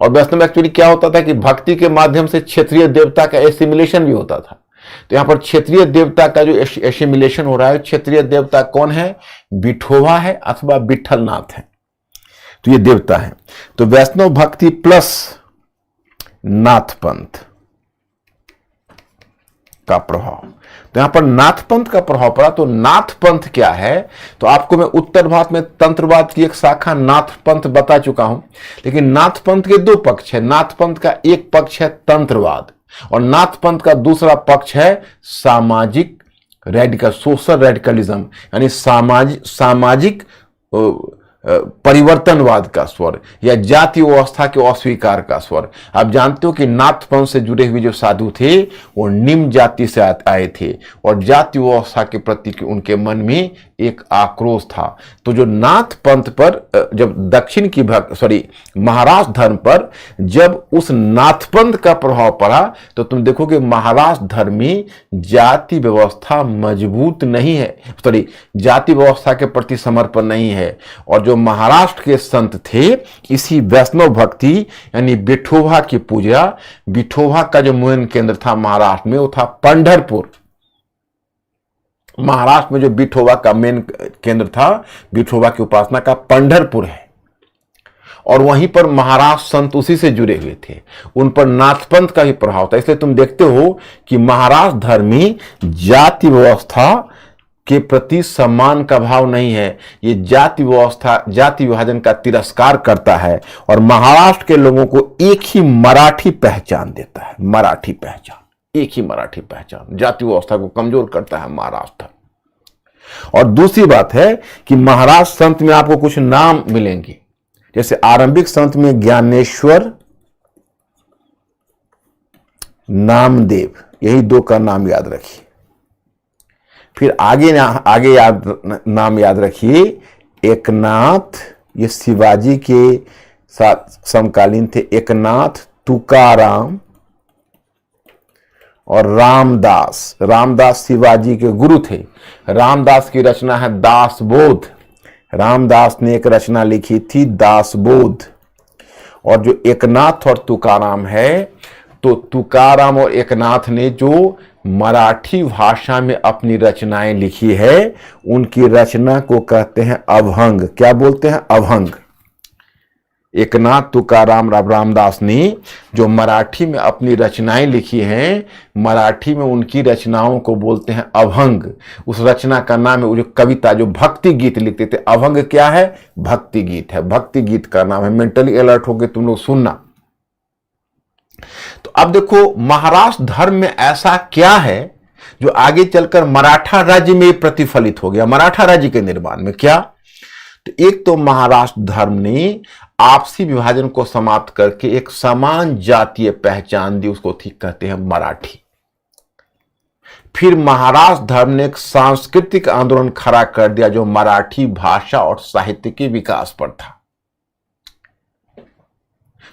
और वैष्णव एक्चुअली क्या होता था कि भक्ति के माध्यम से क्षेत्रीय देवता का एसिमिलेशन भी होता था। तो यहां पर क्षेत्रीय देवता का जो एसिमिलेशन हो रहा है, क्षेत्रीय देवता कौन है, विठोबा है अथवा विट्ठलनाथ है। तो ये देवता है। तो वैष्णव भक्ति प्लस नाथ पंथ का प्रभाव, तो यहां पर नाथ पंथ का प्रभाव पड़ा। तो नाथ पंथ क्या है, तो आपको मैं उत्तर भारत में तंत्रवाद की एक शाखा नाथ पंथ बता चुका हूं। लेकिन नाथ पंथ के दो पक्ष है। नाथ पंथ का एक पक्ष है तंत्रवाद, और नाथ पंथ का दूसरा पक्ष है सामाजिक रेडिकल, सोशल रेडिकलिज्म, यानी सामाजिक परिवर्तनवाद का स्वर या जाति व्यवस्था के अस्वीकार का स्वर। आप जानते हो कि नाथ पंथ से जुड़े हुए जो साधु थे वो निम्न जाति से आए थे, और जाति व्यवस्था के प्रति उनके मन में एक आक्रोश था। तो जो नाथ पंथ पर जब दक्षिण की महाराष्ट्र धर्म पर जब उस नाथ पंथ का प्रभाव पड़ा, तो तुम देखोगे महाराष्ट्र धर्म में जाति व्यवस्था मजबूत नहीं है, जाति व्यवस्था के प्रति समर्पण नहीं है। और जो महाराष्ट्र के संत थे, इसी वैष्णव भक्ति यानी विठोबा की पूजा, विठोबा का जो मूल केंद्र था महाराष्ट्र में वो था पंढरपुर। महाराष्ट्र में जो विठोबा का मेन केंद्र था, विठोबा की उपासना का पंढरपुर है, और वहीं पर महाराष्ट्र संत उसी से जुड़े हुए थे, उन पर नाथपंथ का भी प्रभाव था। इसलिए तुम देखते हो कि महाराष्ट्र धर्म में जाति व्यवस्था के प्रति सम्मान का भाव नहीं है, ये जाति व्यवस्था, जाति विभाजन का तिरस्कार करता है, और महाराष्ट्र के लोगों को एक ही मराठी पहचान देता है। मराठी पहचान, एक ही मराठी पहचान जाति व्यवस्था को कमजोर करता है महाराष्ट्र। और दूसरी बात है कि महाराष्ट्र संत में आपको कुछ नाम मिलेंगे, जैसे आरंभिक संत में ज्ञानेश्वर, नामदेव, यही दो का नाम याद रखिए। फिर आगे नाम याद रखिए, एकनाथ, ये शिवाजी के साथ समकालीन थे, एकनाथ, तुकाराम और रामदास। रामदास शिवाजी के गुरु थे। रामदास की रचना है दासबोध। रामदास ने एक रचना लिखी थी दासबोध। और जो एकनाथ और तुकाराम है, तो तुकाराम और एकनाथ ने जो मराठी भाषा में अपनी रचनाएं लिखी है, उनकी रचना को कहते हैं अभंग। क्या बोलते हैं? अभंग। एकनाथ, तुकाराम, रामदास ने जो मराठी में अपनी रचनाएं लिखी हैं, मराठी में उनकी रचनाओं को बोलते हैं अभंग। उस रचना का नाम है, जो कविता, जो भक्ति गीत लिखते थे। अभंग क्या है? भक्ति गीत है। भक्ति गीत का नाम है। मेंटली अलर्ट होकर तुम लोग सुनना। तो अब देखो, महाराष्ट्र धर्म में ऐसा क्या है जो आगे चलकर मराठा राज्य में प्रतिफलित हो गया। मराठा राज्य के निर्माण में क्या? तो एक तो महाराष्ट्र धर्म ने आपसी विभाजन को समाप्त करके एक समान जातीय पहचान दी, उसको ठीक कहते हैं मराठी। फिर महाराष्ट्र धर्म ने एक सांस्कृतिक आंदोलन खड़ा कर दिया जो मराठी भाषा और साहित्य के विकास पर था।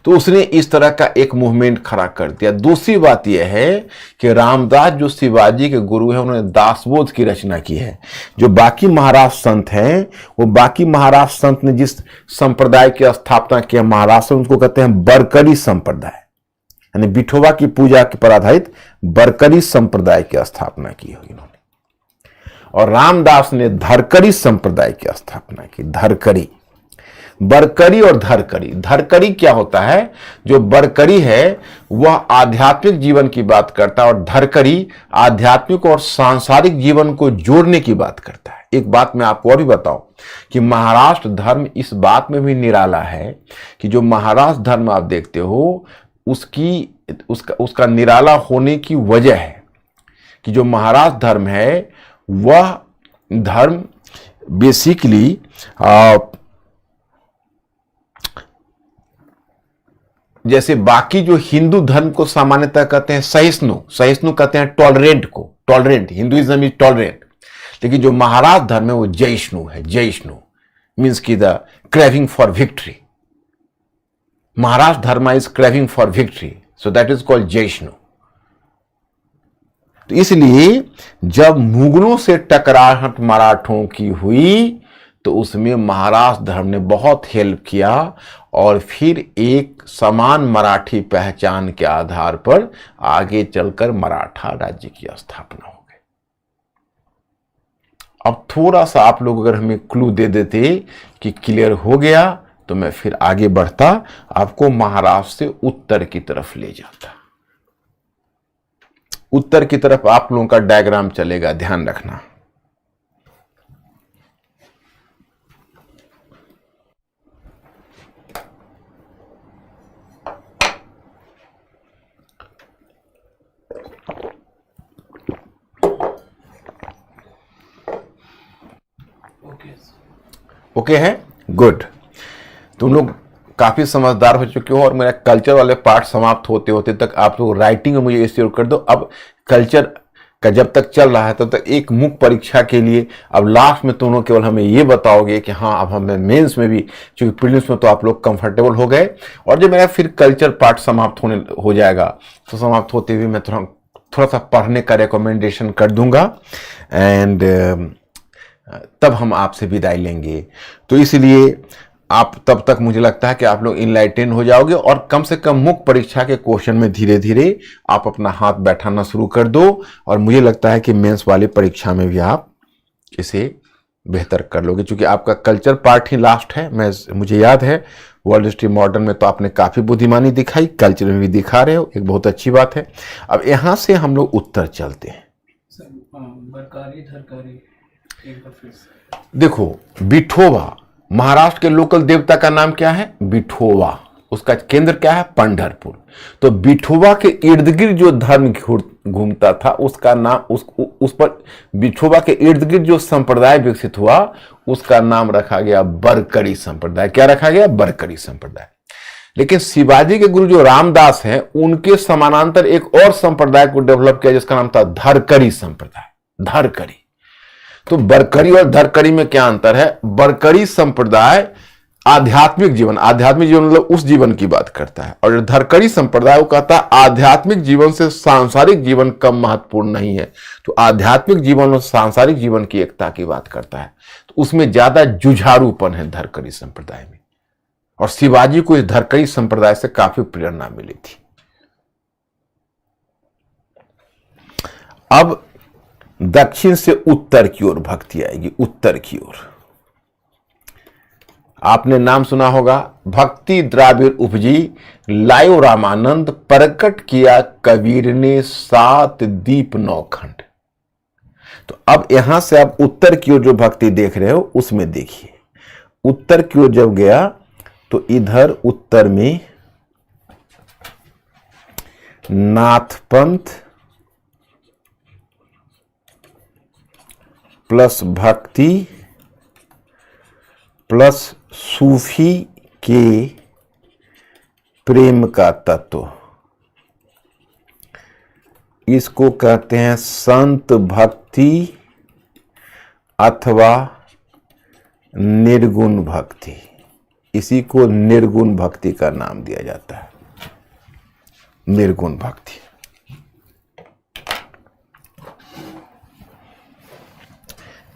तो उसने इस तरह का एक मूवमेंट खड़ा कर दिया। दूसरी बात यह है कि रामदास जो शिवाजी के गुरु हैं, उन्होंने दासबोध की रचना की है। जो बाकी महाराष्ट्र संत हैं, वो बाकी महाराष्ट्र संत ने जिस संप्रदाय की स्थापना किया महाराष्ट्र, उसको कहते हैं बरकरी संप्रदाय, यानी विठोबा की पूजा पर आधारित बरकरी संप्रदाय की स्थापना की है इन्होंने। और रामदास ने धरकरी संप्रदाय की स्थापना की। धरकरी, बरकरी और धरकरी। धरकरी क्या होता है? जो बरकरी है वह आध्यात्मिक जीवन की बात करता है, और धरकरी आध्यात्मिक और सांसारिक जीवन को जोड़ने की बात करता है। एक बात मैं आपको और भी बताऊं कि महाराष्ट्र धर्म इस बात में भी निराला है कि जो महाराष्ट्र धर्म आप देखते हो, उसका निराला होने की वजह है कि जो महाराष्ट्र धर्म है वह धर्म बेसिकली जैसे बाकी जो हिंदू धर्म को सामान्यतः कहते हैं सहिष्णु, सहिष्णु कहते हैं टॉलरेंट को, टॉलरेंट, हिंदुइज्म इज टॉलरेंट। लेकिन जो महाराष्ट्र धर्म है वो जयिष्णु है। जयिष्णु मीन्स की the craving for victory. Maharashtra Dharma is craving for victory, so that is called जयिष्णु। तो इसलिए जब मुगलों से टकराहट मराठों की हुई तो उसमें महाराष्ट्र धर्म ने बहुत हेल्प किया और फिर एक समान मराठी पहचान के आधार पर आगे चलकर मराठा राज्य की स्थापना हो गई। अब थोड़ा सा आप लोग अगर हमें क्लू दे देते कि क्लियर हो गया तो मैं फिर आगे बढ़ता, आपको महाराष्ट्र से उत्तर की तरफ ले जाता। उत्तर की तरफ आप लोगों का डायग्राम चलेगा, ध्यान रखना। ओके है, गुड। तुम लोग काफी समझदार हो चुके हो और मेरा कल्चर वाले पार्ट समाप्त होते होते तक आप लोग राइटिंग में मुझे ये शेयर कर दो। अब कल्चर का जब तक चल रहा है तब तक एक मुख्य परीक्षा के लिए अब लास्ट में तुम लोग केवल हमें ये बताओगे कि हाँ अब हमें मेंस में भी, क्योंकि प्रीलिम्स में तो आप लोग कंफर्टेबल हो गए, और जब मेरा फिर कल्चर पार्ट समाप्त हो जाएगा तो समाप्त होते हुए मैं थोड़ा सा पढ़ने का रिकमेंडेशन कर दूंगा एंड तब हम आपसे विदाई लेंगे। तो इसलिए आप तब तक मुझे लगता है कि आप लोग इनलाइटेन हो जाओगे और कम से कम मुख्य परीक्षा के क्वेश्चन में धीरे धीरे आप अपना हाथ बैठाना शुरू कर दो, और मुझे लगता है कि मेंस वाली परीक्षा में भी आप इसे बेहतर कर लोगे, क्योंकि आपका कल्चर पार्ट ही लास्ट है। मुझे याद है वर्ल्ड हिस्ट्री मॉडर्न में तो आपने काफी बुद्धिमानी दिखाई, कल्चर में भी दिखा रहे हो, एक बहुत अच्छी बात है। अब यहां से हम लोग उत्तर चलते हैं। देखो, विठोबा महाराष्ट्र के लोकल देवता का नाम क्या है? विठोबा। उसका केंद्र क्या है? पंढरपुर। तो विठोबा के इर्द गिर्द जो धर्म घूमता था उसका नाम उस पर विठोबा के इर्द गिर्द जो संप्रदाय विकसित हुआ उसका नाम रखा गया बरकरी संप्रदाय। क्या रखा गया? बरकरी संप्रदाय। लेकिन शिवाजी के गुरु जो रामदास हैं उनके समानांतर एक और संप्रदाय को डेवलप किया जिसका नाम था धरकरी संप्रदाय। धरकरी। तो बरकरी और धरकरी में क्या अंतर है? बरकरी संप्रदाय आध्यात्मिक जीवन मतलब उस जीवन की बात करता है, और धरकरी संप्रदाय वो कहता है आध्यात्मिक जीवन से सांसारिक जीवन कम महत्वपूर्ण नहीं है। तो आध्यात्मिक जीवन और सांसारिक जीवन की एकता की बात करता है, तो उसमें ज्यादा जुझारूपन है धरकरी संप्रदाय में, और शिवाजी को इस धरकरी संप्रदाय से काफी प्रेरणा मिली थी। अब दक्षिण से उत्तर की ओर भक्ति आएगी। उत्तर की ओर आपने नाम सुना होगा, भक्ति द्राविड़ उपजी लायो रामानंद, प्रकट किया कबीर ने 7 दीप 9 खंड। तो अब यहां से आप उत्तर की ओर जो भक्ति देख रहे हो उसमें देखिए, उत्तर की ओर जब गया तो इधर उत्तर में नाथ पंथ प्लस भक्ति प्लस सूफी के प्रेम का तत्व, इसको कहते हैं संत भक्ति अथवा निर्गुण भक्ति। इसी को निर्गुण भक्ति का नाम दिया जाता है, निर्गुण भक्ति।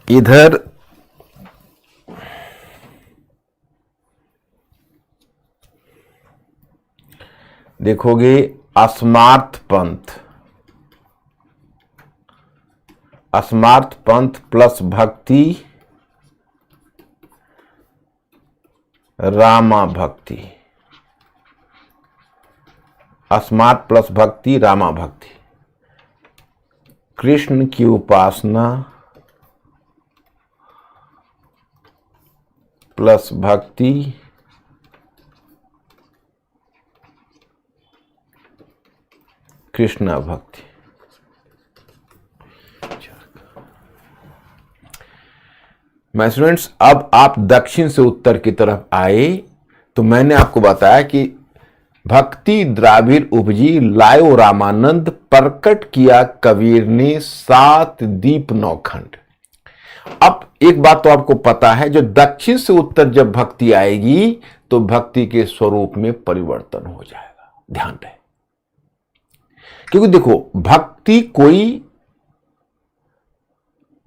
इधर देखोगे अस्मार्थ पंथ प्लस भक्ति रामा भक्ति, अस्मार्थ प्लस भक्ति रामा भक्ति, कृष्ण की उपासना प्लस भक्ति कृष्णा भक्ति। मैं स्टूडेंट्स, अब आप दक्षिण से उत्तर की तरफ आए तो मैंने आपको बताया कि भक्ति द्राविड़ उपजी लायो रामानंद, प्रकट किया कबीर ने 7 दीप 9 खंड। अब एक बात तो आपको पता है, जो दक्षिण से उत्तर जब भक्ति आएगी तो भक्ति के स्वरूप में परिवर्तन हो जाएगा। ध्यान रहे, क्योंकि देखो भक्ति कोई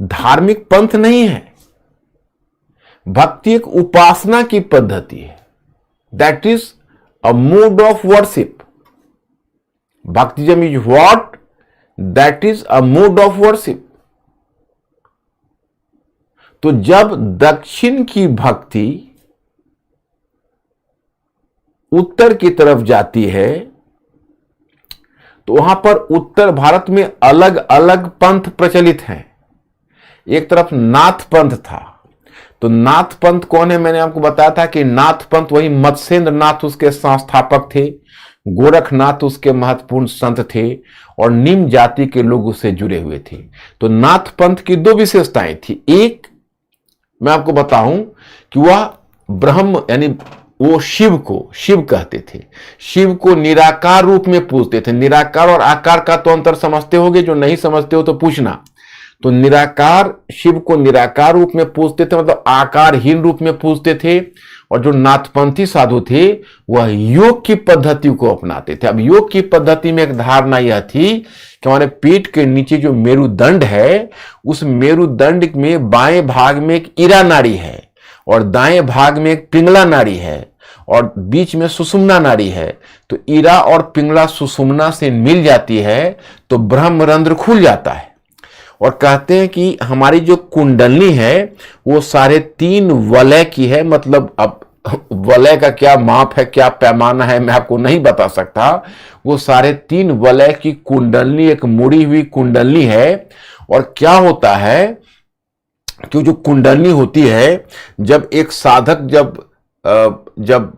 धार्मिक पंथ नहीं है, भक्ति एक उपासना की पद्धति है। That is a mode of worship. Bhaktism is what? That is a mode of worship. तो जब दक्षिण की भक्ति उत्तर की तरफ जाती है तो वहां पर उत्तर भारत में अलग अलग पंथ प्रचलित हैं। एक तरफ नाथ पंथ था, तो नाथ पंथ कौन है? मैंने आपको बताया था कि नाथ पंथ वही मत्स्येंद्र नाथ उसके संस्थापक थे, गोरखनाथ उसके महत्वपूर्ण संत थे और निम्न जाति के लोग उससे जुड़े हुए थे। तो नाथ पंथ की दो विशेषताएं थी। एक, मैं आपको बताऊं कि वह ब्रह्म यानी वो शिव कहते थे, शिव को निराकार रूप में पूजते थे। निराकार और आकार का तो अंतर समझते होगे, जो नहीं समझते हो तो पूछना। तो निराकार, शिव को निराकार रूप में पूजते थे, मतलब आकारहीन रूप में पूजते थे। और जो नाथपंथी साधु थे वह योग की पद्धति को अपनाते थे। अब योग की पद्धति में एक धारणा यह थी कि हमारे पेट के नीचे जो मेरुदंड है, उस मेरुदंड में बाएं भाग में एक ईरा नाड़ी है और दाएं भाग में एक पिंगला नाड़ी है और बीच में सुषुम्ना नाड़ी है। तो ईरा और पिंगला सुषुम्ना से मिल जाती है तो ब्रह्मरंध्र खुल जाता है। और कहते हैं कि हमारी जो कुंडलनी है वो 3.5 वलय की है। मतलब अब वलय का क्या माप है, क्या पैमाना है, मैं आपको नहीं बता सकता। वो 3.5 वलय की कुंडलनी एक मुड़ी हुई कुंडलनी है। और क्या होता है कि जो कुंडलनी होती है, जब एक साधक जब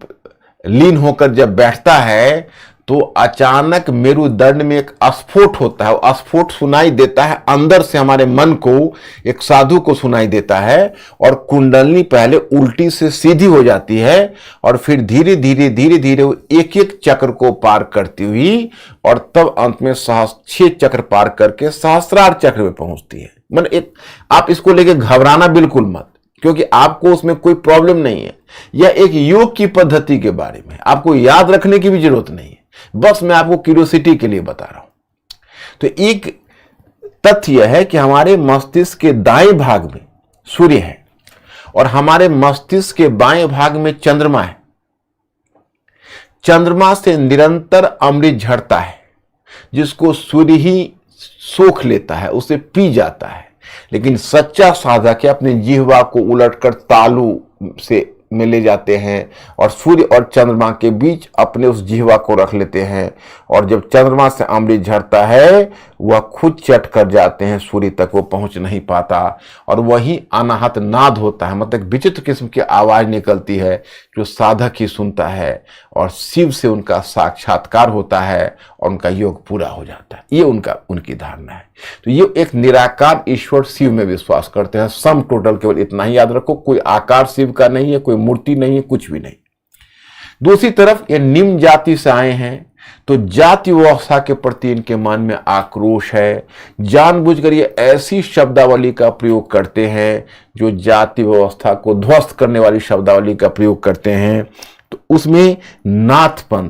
लीन होकर जब बैठता है तो अचानक मेरुदंड में एक स्फोट होता है। वो स्फोट सुनाई देता है अंदर से, हमारे मन को, एक साधु को सुनाई देता है। और कुंडलनी पहले उल्टी से सीधी हो जाती है और फिर धीरे धीरे वो एक एक चक्र को पार करती हुई और तब अंत में 6 चक्र पार करके सहस्रार चक्र में पहुंचती है। मतलब आप इसको लेके घबराना बिल्कुल मत, क्योंकि आपको उसमें कोई प्रॉब्लम नहीं है। यह एक योग की पद्धति के बारे में, आपको याद रखने की भी जरूरत नहीं है, बस मैं आपको क्यूरियोसिटी के लिए बता रहा हूं। तो एक तथ्य यह है कि हमारे मस्तिष्क के दाएं भाग में सूर्य है और हमारे मस्तिष्क के बाएं भाग में चंद्रमा है। चंद्रमा से निरंतर अमृत झरता है, जिसको सूर्य ही सोख लेता है, उसे पी जाता है। लेकिन सच्चा साधक है अपने जिह्वा को उलटकर तालू से में ले जाते हैं और सूर्य और चंद्रमा के बीच अपने उस जिह्वा को रख लेते हैं। और जब चंद्रमा से अमृत झरता है वह खुद चट कर जाते हैं, सूर्य तक वो पहुंच नहीं पाता। और वही अनाहत नाद होता है, मतलब विचित्र किस्म की आवाज निकलती है जो साधक ही सुनता है और शिव से उनका साक्षात्कार होता है और उनका योग पूरा हो जाता है। ये उनकी धारणा है। तो ये एक निराकार ईश्वर शिव में विश्वास करते हैं। सम टोटल केवल इतना ही याद रखो, कोई आकार शिव का नहीं है, कोई मूर्ति नहीं है, कुछ भी नहीं। दूसरी तरफ ये निम्न जाति से आए हैं तो जाति व्यवस्था के प्रति इनके मन में आक्रोश है। जानबूझकर ये ऐसी शब्दावली का प्रयोग करते हैं जो जाति व्यवस्था को ध्वस्त करने वाली शब्दावली का प्रयोग करते हैं। तो उसमें नाथ पंथ,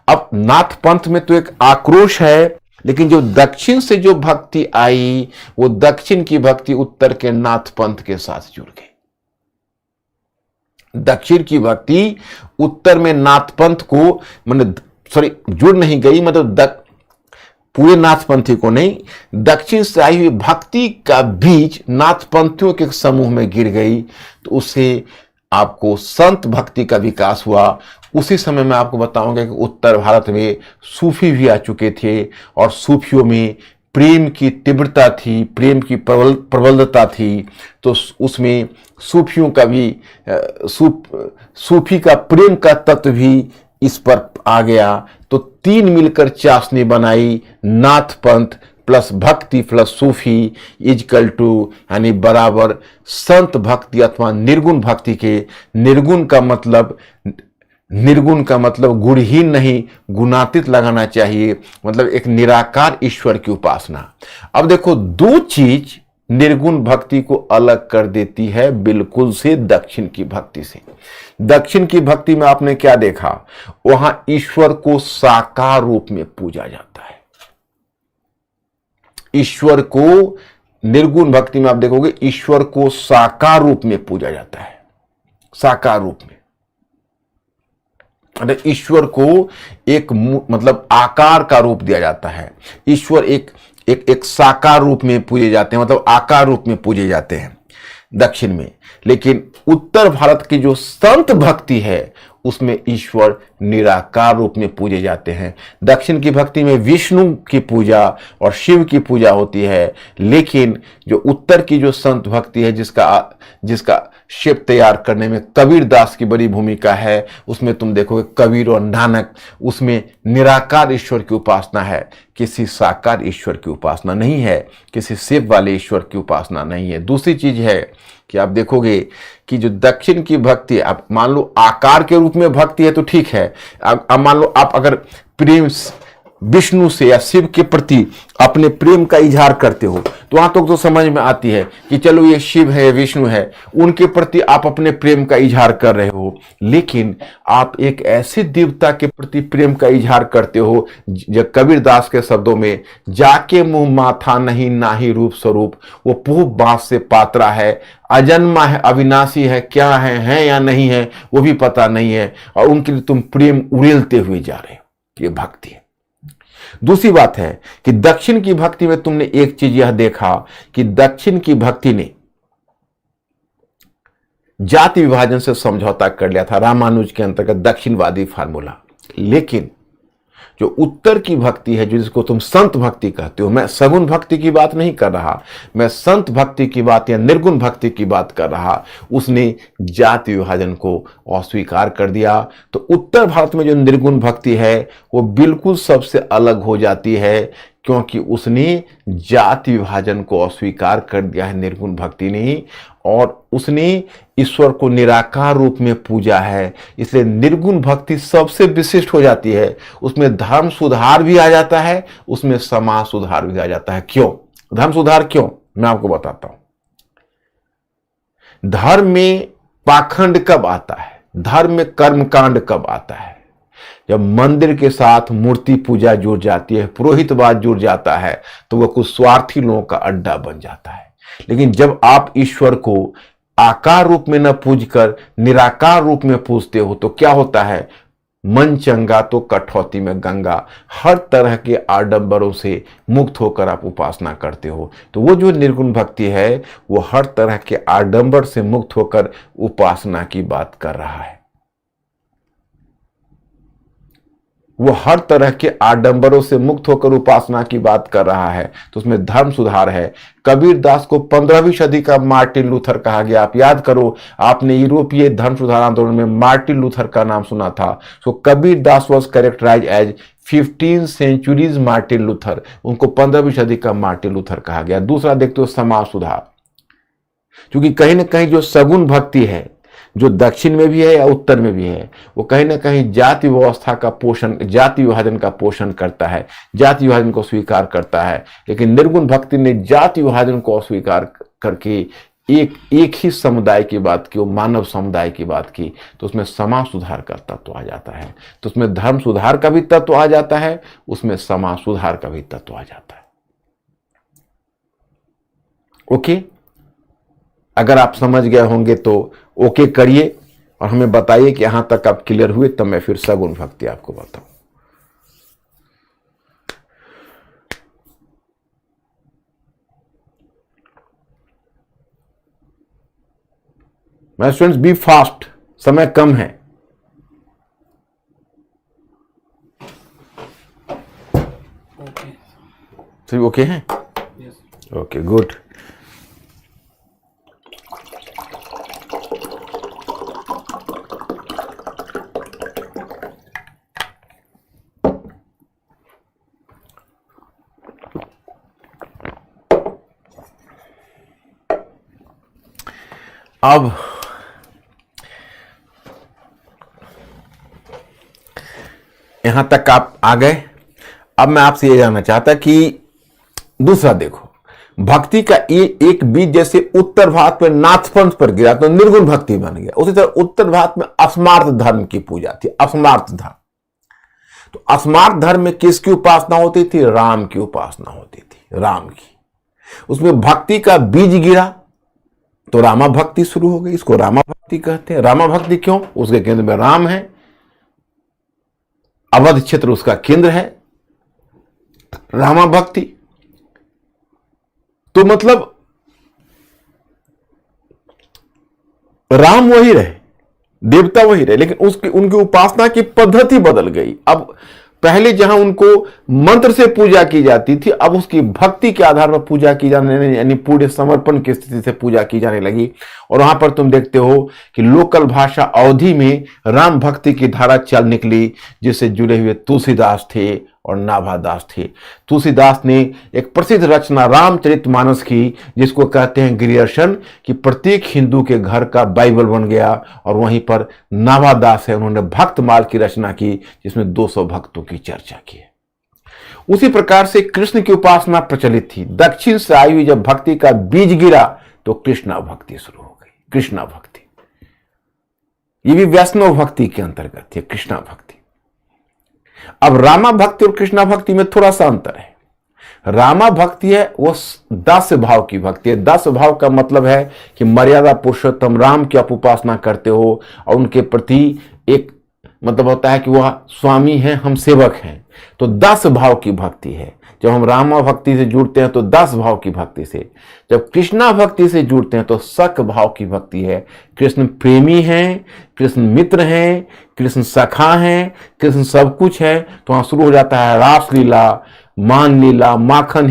अब नाथ पंथ में तो एक आक्रोश है, लेकिन जो दक्षिण से जो भक्ति आई वो दक्षिण की भक्ति उत्तर के नाथ पंथ के साथ जुड़ गई। दक्षिण की भक्ति उत्तर में नाथ पंथ को जुड़ नहीं गई, मतलब पूरे नाथपंथी को नहीं, दक्षिण से आई हुई भक्ति का बीज नाथपंथियों के समूह में गिर गई। तो उससे आपको संत भक्ति का विकास हुआ। उसी समय में आपको बताऊंगा कि उत्तर भारत में सूफी भी आ चुके थे और सूफियों में प्रेम की तीव्रता थी, प्रेम की प्रबलता थी। तो उसमें सूफियों का भी सूफी का प्रेम का तत्व भी इस पर आ गया। तो 3 मिलकर चाशनी बनाई, नाथ पंथ प्लस भक्ति प्लस सूफी इजकल टू यानी बराबर संत भक्ति अथवा निर्गुण भक्ति के। निर्गुण का मतलब गुणहीन नहीं, गुणातीत लगाना चाहिए, मतलब एक निराकार ईश्वर की उपासना। अब देखो, 2 चीज निर्गुण भक्ति को अलग कर देती है बिल्कुल से दक्षिण की भक्ति से। दक्षिण की भक्ति में आपने क्या देखा, वहां ईश्वर को साकार रूप में पूजा जाता है, ईश्वर को निर्गुण भक्ति में आप देखोगे ईश्वर को साकार रूप में पूजा जाता है, साकार रूप में। अरे ईश्वर को एक मतलब आकार का रूप दिया जाता है। ईश्वर एक साकार रूप में पूजे जाते हैं, मतलब आकार रूप में पूजे जाते हैं दक्षिण में। लेकिन उत्तर भारत की जो संत भक्ति है उसमें ईश्वर निराकार रूप में पूजे जाते हैं। दक्षिण की भक्ति में विष्णु की पूजा और शिव की पूजा होती है, लेकिन जो उत्तर की जो संत भक्ति है जिसका शेप तैयार करने में कबीर दास की बड़ी भूमिका है, उसमें तुम देखोगे कबीर और नानक, उसमें निराकार ईश्वर की उपासना है, किसी साकार ईश्वर की उपासना नहीं है, किसी शेप वाले ईश्वर की उपासना नहीं है। दूसरी चीज है कि आप देखोगे कि जो दक्षिण की भक्ति है, आप मान लो आकार के रूप में भक्ति है तो ठीक है। अब मान लो आप अगर प्रेम विष्णु से या शिव के प्रति अपने प्रेम का इजहार करते हो तो वहां तक तो समझ में आती है कि चलो ये शिव है, विष्णु है, उनके प्रति आप अपने प्रेम का इजहार कर रहे हो। लेकिन आप एक ऐसे देवता के प्रति प्रेम का इजहार करते हो जो कबीर दास के शब्दों में, जाके मुंह माथा नहीं नाही रूप स्वरूप, वो पूह बांस से पात्रा है, अजन्मा है, अविनाशी है, क्या है या नहीं है वो भी पता नहीं है, और उनके लिए तुम प्रेम उड़ेलते हुए जा रहे हो। ये भक्ति है। दूसरी बात है कि दक्षिण की भक्ति में तुमने एक चीज यह देखा कि दक्षिण की भक्ति ने जाति विभाजन से समझौता कर लिया था, रामानुज के अंतर्गत दक्षिणवादी फार्मूला। लेकिन जो उत्तर की भक्ति है, जो जिसको तुम संत भक्ति कहते हो, मैं सगुण भक्ति की बात नहीं कर रहा, मैं संत भक्ति की बात या निर्गुण भक्ति की बात कर रहा, उसने जाति विभाजन को अस्वीकार कर दिया। तो उत्तर भारत में जो निर्गुण भक्ति है वो बिल्कुल सबसे अलग हो जाती है, क्योंकि उसने जाति विभाजन को अस्वीकार कर दिया है निर्गुण भक्ति ने, और उसने ईश्वर को निराकार रूप में पूजा है। इसलिए निर्गुण भक्ति सबसे विशिष्ट हो जाती है। उसमें धर्म सुधार भी आ जाता है, उसमें समाज सुधार भी आ जाता है। क्यों धर्म सुधार? क्यों, मैं आपको बताता हूं। धर्म में पाखंड कब आता है, धर्म में कर्मकांड कब आता है? जब मंदिर के साथ मूर्ति पूजा जुड़ जाती है, पुरोहितवाद जुड़ जाता है, तो वह कुछ स्वार्थी लोगों का अड्डा बन जाता है। लेकिन जब आप ईश्वर को आकार रूप में न पूजकर निराकार रूप में पूजते हो तो क्या होता है? मन चंगा तो कठौती में गंगा। हर तरह के आडंबरों से मुक्त होकर आप उपासना करते हो। तो वो जो निर्गुण भक्ति है वो हर तरह के आडंबर से मुक्त होकर उपासना की बात कर रहा है। वो हर तरह के आडंबरों से मुक्त होकर उपासना की बात कर रहा है। तो उसमें धर्म सुधार है। कबीर दास को 15वीं सदी का मार्टिन लूथर कहा गया। आप याद करो, आपने यूरोपीय धर्म सुधार आंदोलन में मार्टिन लूथर का नाम सुना था। So Kabir Das was characterize as 15 centuries Martin Luther. उनको 15वीं सदी का मार्टिन लूथर कहा गया। दूसरा देखते हो समाज सुधार, क्योंकि कहीं ना कहीं जो सगुण भक्ति है, जो दक्षिण में भी है या उत्तर में भी है, वो कहीं ना कहीं जाति व्यवस्था का पोषण, जाति विभाजन का पोषण करता है, जाति विभाजन को स्वीकार करता है। लेकिन निर्गुण भक्ति ने जाति विभाजन को अस्वीकार करके एक ही समुदाय की बात की, वो मानव समुदाय की बात की। तो उसमें समाज सुधार का तत्व आ जाता है। तो उसमें धर्म सुधार का भी तत्व आ जाता है, उसमें समाज सुधार का भी तत्व आ जाता है। ओके, अगर आप समझ गए होंगे तो ओके करिए और हमें बताइए कि यहां तक आप क्लियर हुए, तब मैं फिर सगुण भक्ति आपको बताऊं। माय स्टूडेंट्स, बी फास्ट, समय कम है। सभी ओके हैं? Okay, good. अब यहां तक आप आ गए। अब मैं आपसे यह जानना चाहता कि दूसरा देखो, भक्ति का ये एक बीज जैसे उत्तर भारत में नाथपंथ पर गिरा तो निर्गुण भक्ति बन गया, उसी तरह उत्तर भारत में अस्मार्थ धर्म की पूजा थी, अस्मार्थ धर्म। तो अस्मार्थ धर्म में किसकी उपासना होती थी? राम की उपासना होती थी, राम की। उसमें भक्ति का बीज गिरा तो रामा भक्ति शुरू हो गई। इसको रामा भक्ति कहते हैं। रामा भक्ति क्यों? उसके केंद्र में राम है, अवध क्षेत्र उसका केंद्र है, रामा भक्ति। तो मतलब राम वही रहे, देवता वही रहे, लेकिन उसकी उनकी उपासना की पद्धति बदल गई। अब पहले जहां उनको मंत्र से पूजा की जाती थी, अब उसकी भक्ति के आधार पर पूजा की जाने, यानी पूरे समर्पण की स्थिति से पूजा की जाने लगी। और वहां पर तुम देखते हो कि लोकल भाषा अवधि में राम भक्ति की धारा चल निकली, जिससे जुड़े हुए तुलसीदास थे और नाभादास थे। तुलसीदास ने एक प्रसिद्ध रचना रामचरितमानस की, जिसको कहते हैं गिरिदर्शन, कि प्रत्येक हिंदू के घर का बाइबल बन गया। और वहीं पर नाभादास है, उन्होंने भक्तमाल की रचना की, जिसमें 200 भक्तों की चर्चा की है। उसी प्रकार से कृष्ण की उपासना प्रचलित थी। दक्षिण से आई हुई जब भक्ति का बीज गिरा तो कृष्णा भक्ति शुरू हो गई। कृष्णा भक्ति ये भी वैष्णव भक्ति के अंतर्गत है, कृष्णा भक्ति। अब रामा भक्ति और कृष्णा भक्ति में थोड़ा सा अंतर है। रामा भक्ति है वो दास्य भाव की भक्ति है। दास्य भाव का मतलब है कि मर्यादा पुरुषोत्तम राम की आप उपासना करते हो और उनके प्रति एक मतलब होता है कि वह स्वामी हैं, हम सेवक हैं। तो दास भाव की भक्ति है। जब हम रामा भक्ति से जुड़ते हैं तो दास भाव की भक्ति से, जब कृष्णा भक्ति से जुड़ते हैं तो सख भाव की भक्ति है। कृष्ण प्रेमी हैं, कृष्ण मित्र हैं, कृष्ण सखा हैं, कृष्ण सब कुछ है। तो वहां शुरू हो जाता है रासलीला, मान लीला, माखन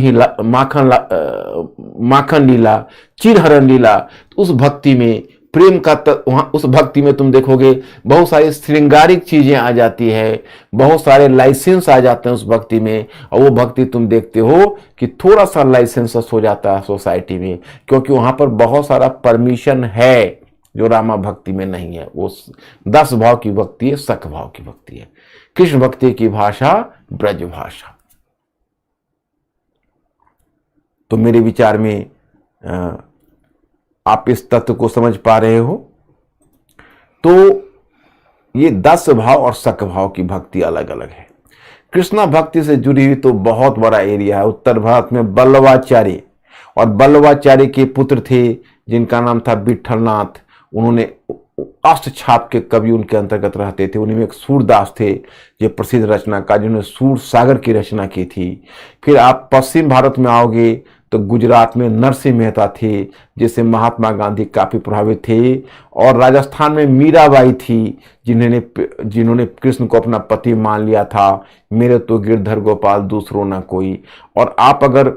लीला, चिरहरण लीला। तो उस भक्ति में प्रेम का वहां उस भक्ति में तुम देखोगे बहुत सारी श्रृंगारिक चीजें आ जाती है, बहुत सारे लाइसेंस आ जाते हैं उस भक्ति में। और वो भक्ति तुम देखते हो कि थोड़ा सा लाइसेंस हो जाता है सोसाइटी में, क्योंकि वहां पर बहुत सारा परमिशन है जो रामा भक्ति में नहीं है। वो दस भाव की भक्ति है, सख भाव की भक्ति है। कृष्ण भक्ति की भाषा ब्रज भाषा। तो मेरे विचार में आप इस तत्व को समझ पा रहे हो। तो ये दस भाव और सख भाव की भक्ति अलग अलग है। कृष्णा भक्ति से जुड़ी हुई तो बहुत बड़ा एरिया है। उत्तर भारत में बल्लवाचार्य, और बल्लवाचार्य के पुत्र थे जिनका नाम था विठलनाथ। उन्होंने अष्टछाप के कवि उनके अंतर्गत रहते थे। उन्हीं में एक सूरदास थे जो प्रसिद्ध रचनाकार, जिन्होंने सूर सागर की रचना की थी। फिर आप पश्चिम भारत में आओगे तो गुजरात में नरसिंह मेहता थे, जिससे महात्मा गांधी काफी प्रभावित थे। और राजस्थान में मीराबाई थी, जिन्होंने कृष्ण को अपना पति मान लिया था। मेरे तो गिरधर गोपाल दूसरों ना कोई। और आप अगर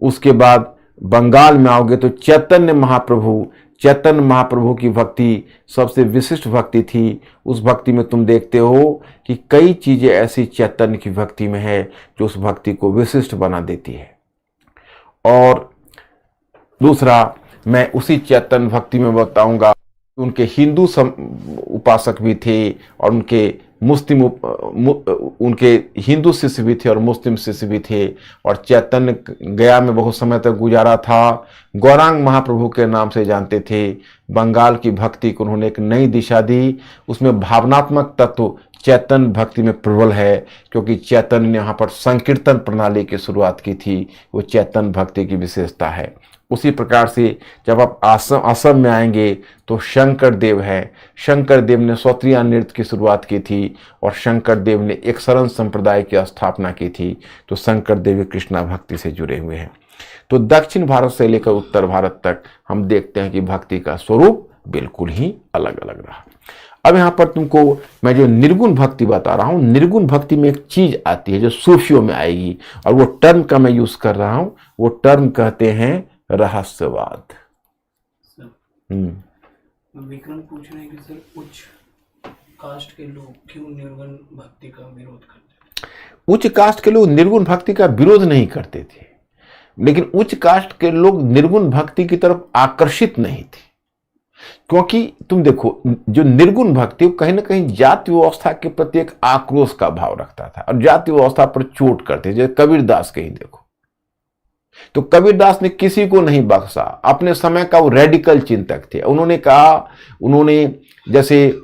उसके बाद बंगाल में आओगे तो चैतन्य महाप्रभु की भक्ति सबसे विशिष्ट भक्ति थी। उस भक्ति में तुम देखते हो कि कई चीजें ऐसी चैतन्य की भक्ति में है जो उस भक्ति को विशिष्ट बना देती है। और दूसरा, मैं उसी चैतन्य भक्ति में बताऊंगा, उनके हिंदू उपासक भी थे और उनके हिंदू शिष्य भी थे और मुस्लिम शिष्य भी थे। और चैतन्य गया में बहुत समय तक गुजारा था। गौरांग महाप्रभु के नाम से जानते थे। बंगाल की भक्ति को उन्होंने एक नई दिशा दी। उसमें भावनात्मक तत्व चैतन्य भक्ति में प्रबल है, क्योंकि चैतन्य ने यहाँ पर संकीर्तन प्रणाली की शुरुआत की थी। वो चैतन्य भक्ति की विशेषता है। उसी प्रकार से जब आप असम में आएंगे तो शंकर देव है। शंकर देव ने सौत्रिया नृत्य की शुरुआत की थी और शंकर देव ने एक शरण संप्रदाय की स्थापना की थी। तो शंकर देव कृष्णा भक्ति से जुड़े हुए हैं। तो दक्षिण भारत से लेकर उत्तर भारत तक हम देखते हैं कि भक्ति का स्वरूप बिल्कुल ही अलग अलग रहा। अब यहाँ पर तुमको मैं जो निर्गुण भक्ति बता रहा हूँ, निर्गुण भक्ति में एक चीज आती है जो सूफियों में आएगी, और वो टर्म का मैं यूज कर रहा हूँ। वो टर्म कहते हैं रहस्यवाद। विक्रम पूछ रहे हैं कि सर उच्च कास्ट के लोग क्यों निर्गुण भक्ति का विरोध करते हैं? उच्च कास्ट के लोग निर्गुण भक्ति का विरोध नहीं करते थे, लेकिन उच्च कास्ट के लोग निर्गुण भक्ति की तरफ आकर्षित नहीं थे। क्योंकि तुम देखो, जो निर्गुण भक्ति कहीं ना कहीं जाति व्यवस्था के प्रति एक आक्रोश का भाव रखता था और जाति व्यवस्था पर चोट करते। जैसे कबीरदास के ही देखो, तो कबीरदास ने किसी को नहीं बख्शा। अपने समय का वो रेडिकल चिंतक थे। उन्होंने जैसे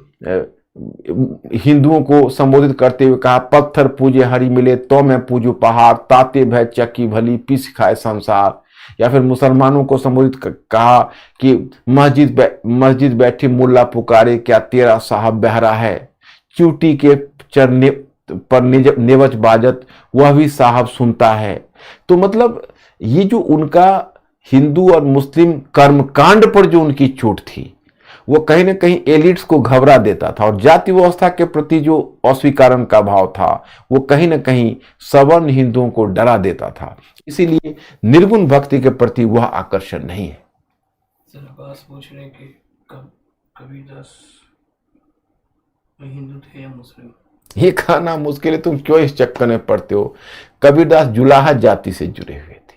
हिंदुओं को संबोधित करते हुए कहा, पत्थर पूजे हरि मिले तो मैं पूजू पहाड़, ताते भय चक्की भली पीस खाए संसार। या फिर मुसलमानों को संबोधित कहा कि मस्जिद बैठी मुल्ला पुकारे, क्या तेरा साहब बहरा है, चूटी के चरने पर नेवज बाजत, वह भी साहब सुनता है। तो मतलब ये जो उनका हिंदू और मुस्लिम कर्मकांड पर जो उनकी चोट थी, वो कहीं ना कहीं एलिट्स को घबरा देता था, और जाति व्यवस्था के प्रति जो अस्वीकरण का भाव था वो कहीं ना कहीं सवर्ण हिंदुओं को डरा देता था। इसीलिए निर्गुण भक्ति के प्रति वह आकर्षण नहीं है। सर बात पूछ रहे कि कबीरदास हिंदू थे या मुस्लिम? ये कहना मुश्किल है, तुम क्यों इस चक्कर में पड़ते हो। कबीरदास जुलाहा जाति से जुड़े हुए थे,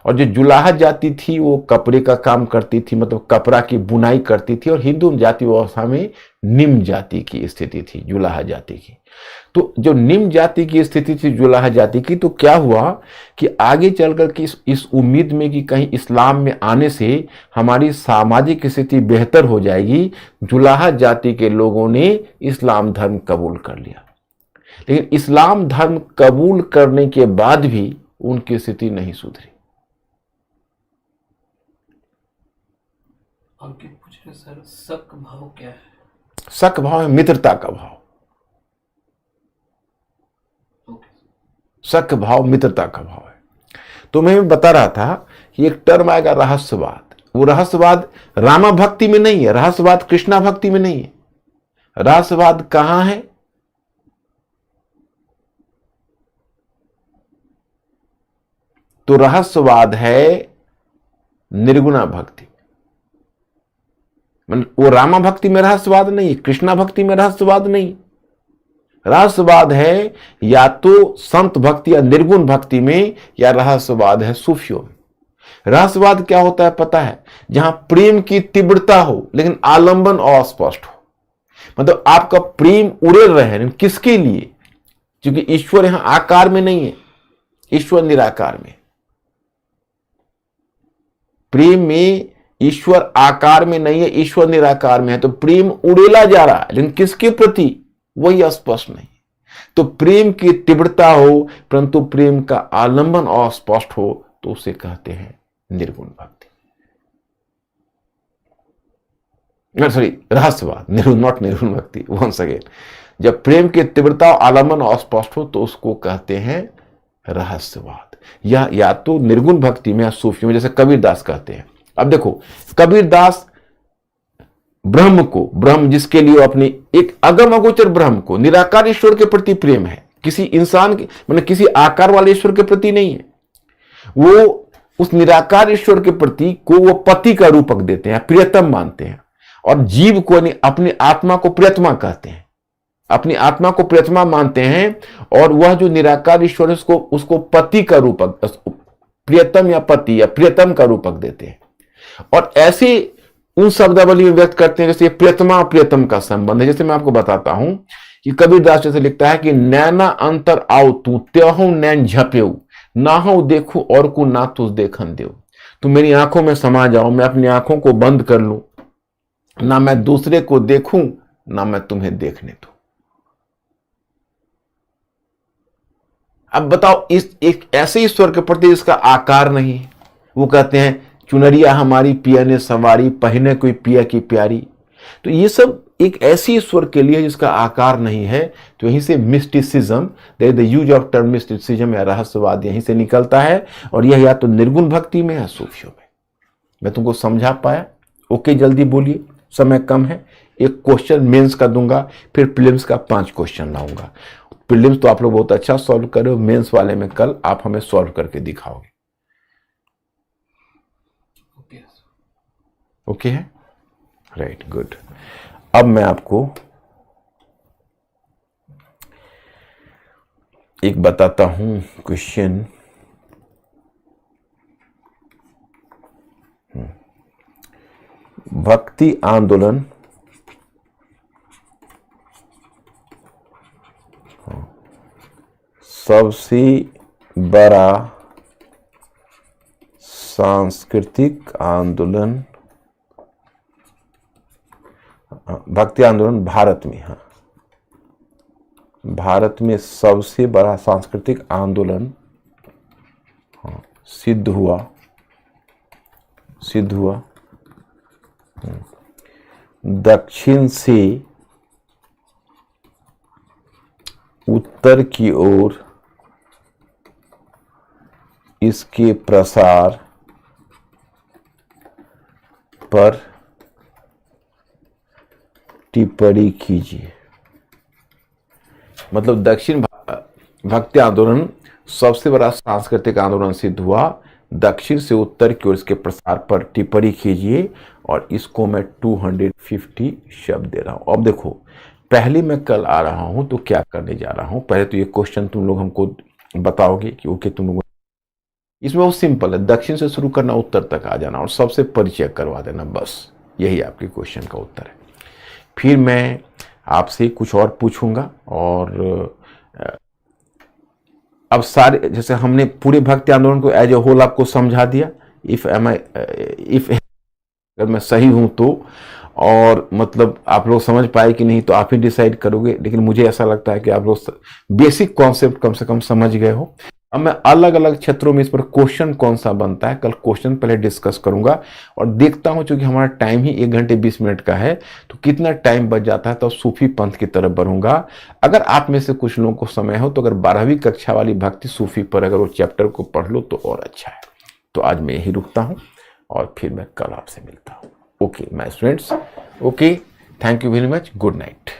और जो जुलाहा जाति थी वो कपड़े का काम करती थी, मतलब कपड़ा की बुनाई करती थी, और हिंदू जाति व्यवस्था में निम्न जाति की स्थिति थी जुलाहा जाति की। तो जो निम्न जाति की स्थिति थी जुलाहा जाति की, तो क्या हुआ कि आगे चलकर के इस उम्मीद में कि कहीं इस्लाम में आने से हमारी सामाजिक स्थिति बेहतर हो जाएगी, जुलाहा जाति के लोगों ने इस्लाम धर्म कबूल कर लिया। लेकिन इस्लाम धर्म कबूल करने के बाद भी उनकी स्थिति नहीं सुधरी। अंकित पूछ रहे सर, शक भाव क्या है? शक भाव है मित्रता का भाव। शक भाव मित्रता का भाव है। तो मैं बता रहा था कि एक टर्म आएगा रहस्यवाद। वो रहस्यवाद रामा भक्ति में नहीं है, रहस्यवाद कृष्णा भक्ति में नहीं है। रहस्यवाद कहां है? तो रहस्यवाद है निर्गुणा भक्ति। वो रामा भक्ति में रहस्यवाद नहीं, कृष्णा भक्ति में रहस्यवाद नहीं। रहस्यवाद है या तो संत भक्ति या निर्गुण भक्ति में, या रहस्यवाद है सूफियों में। रहस्यवाद क्या होता है पता है? जहां प्रेम की तीव्रता हो लेकिन आलंबन अस्पष्ट हो। मतलब आपका प्रेम उड़े रहे, किसके लिए? क्योंकि ईश्वर यहां आकार में नहीं है, ईश्वर निराकार में। प्रेम में ईश्वर आकार में नहीं है, ईश्वर निराकार में है। तो प्रेम उड़ेला जा रहा है, लेकिन किसके प्रति वही स्पष्ट नहीं। तो प्रेम की तीव्रता हो परंतु प्रेम का आलंबन अस्पष्ट हो, तो उसे कहते हैं निर्गुण भक्ति। सॉरी, रहस्यवाद, नॉट निर्गुण भक्ति, वंस अगेन। जब प्रेम की तीव्रता और आलंबन अस्पष्ट हो तो उसको कहते हैं रहस्यवाद। या तो निर्गुण भक्ति में या सूफी में, जैसे कबीरदास कहते हैं। अब देखो, कबीरदास ब्रह्म जिसके लिए अपने एक अगम अगोचर ब्रह्म को, निराकार ईश्वर के प्रति प्रेम है, किसी इंसान के मतलब किसी आकार वाले ईश्वर के प्रति नहीं है। वो उस निराकार ईश्वर के प्रति को वो पति का रूपक देते हैं, प्रियतम मानते हैं, और जीव को अपनी आत्मा को प्रियतमा कहते हैं, अपनी आत्मा को प्रियतमा मानते हैं। और वह जो निराकार ईश्वर है उसको पति का रूपक, प्रियतम या पति या प्रियतम का रूपक देते हैं। और ऐसे उन शब्दावली में व्यक्त करते हैं जैसे प्रियतमा प्रियतम का संबंध है। जैसे मैं आपको बताता हूं कि कबीरदास जैसे लिखता है कि नैना अंतर आओ तू त्यों नैन झपेऊ, ना हो देखू और को ना तुझ देखन देव। तुम मेरी आंखों में समा जाओ, मैं अपनी आंखों को बंद कर लूं, ना मैं दूसरे को देखूं ना मैं तुम्हें देखने दूं। अब बताओ, इस एक ऐसे ईश्वर के प्रति इसका आकार नहीं है। वो कहते हैं चुनरिया हमारी पिया ने सवारी, पहने कोई पिया की प्यारी। तो ये सब एक ऐसी ईश्वर के लिए जिसका आकार नहीं है। तो यहीं से mysticism, the use of term mysticism या रहस्यवाद यहीं से निकलता है। और यह या तो निर्गुण भक्ति में या सूफियों में। मैं तुमको समझा पाया? ओके, जल्दी बोलिए, समय कम है। एक क्वेश्चन मेंस का दूंगा, फिर प्रीलिम्स का 5 क्वेश्चन लाऊंगा। प्रीलिम्स तो आप लोग बहुत अच्छा सॉल्व कर रहे हो, मेंस वाले में कल आप हमें सॉल्व करके दिखाओगे। ओके है? Right, good. अब मैं आपको एक बताता हूं क्वेश्चन। भक्ति आंदोलन सबसे बड़ा सांस्कृतिक आंदोलन, भक्ति आंदोलन भारत में, हाँ, भारत में सबसे बड़ा सांस्कृतिक आंदोलन सिद्ध हुआ सिद्ध हुआ, दक्षिण से उत्तर की ओर इसके प्रसार पर टिप्पणी कीजिए। मतलब दक्षिण भक्ति आंदोलन सबसे बड़ा सांस्कृतिक आंदोलन सिद्ध हुआ, दक्षिण से उत्तर की ओर इसके प्रसार पर टिप्पणी कीजिए। और इसको मैं 250 शब्द दे रहा हूं। अब देखो, पहले मैं कल आ रहा हूं तो क्या करने जा रहा हूं, पहले तो ये क्वेश्चन तुम लोग हमको बताओगे कि ओके तुम लोग, इसमें बहुत सिंपल है, दक्षिण से शुरू करना, उत्तर तक आ जाना और सबसे परिचय करवा देना, बस यही आपके क्वेश्चन का उत्तर है। फिर मैं आपसे कुछ और पूछूंगा और अब सारे, जैसे हमने पूरे भक्ति आंदोलन को एज ए होल आपको समझा दिया, इफ अगर मैं सही हूं तो, और मतलब आप लोग समझ पाए कि नहीं तो आप ही डिसाइड करोगे, लेकिन मुझे ऐसा लगता है कि आप लोग बेसिक कॉन्सेप्ट कम से कम समझ गए हो। अब मैं अलग अलग क्षेत्रों में इस पर क्वेश्चन कौन सा बनता है, कल क्वेश्चन पहले डिस्कस करूंगा और देखता हूं, चूंकि हमारा टाइम ही 1 घंटे 20 मिनट का है, तो कितना टाइम बच जाता है तो सूफी पंथ की तरफ बढ़ूंगा। अगर आप में से कुछ लोगों को समय हो तो अगर 12वीं कक्षा वाली भक्ति सूफी पर अगर वो चैप्टर को पढ़ लो तो और अच्छा है। तो आज मैं यही रुकता हूं और फिर मैं कल आपसे मिलता हूं। Okay my students, okay, thank you very much, good night.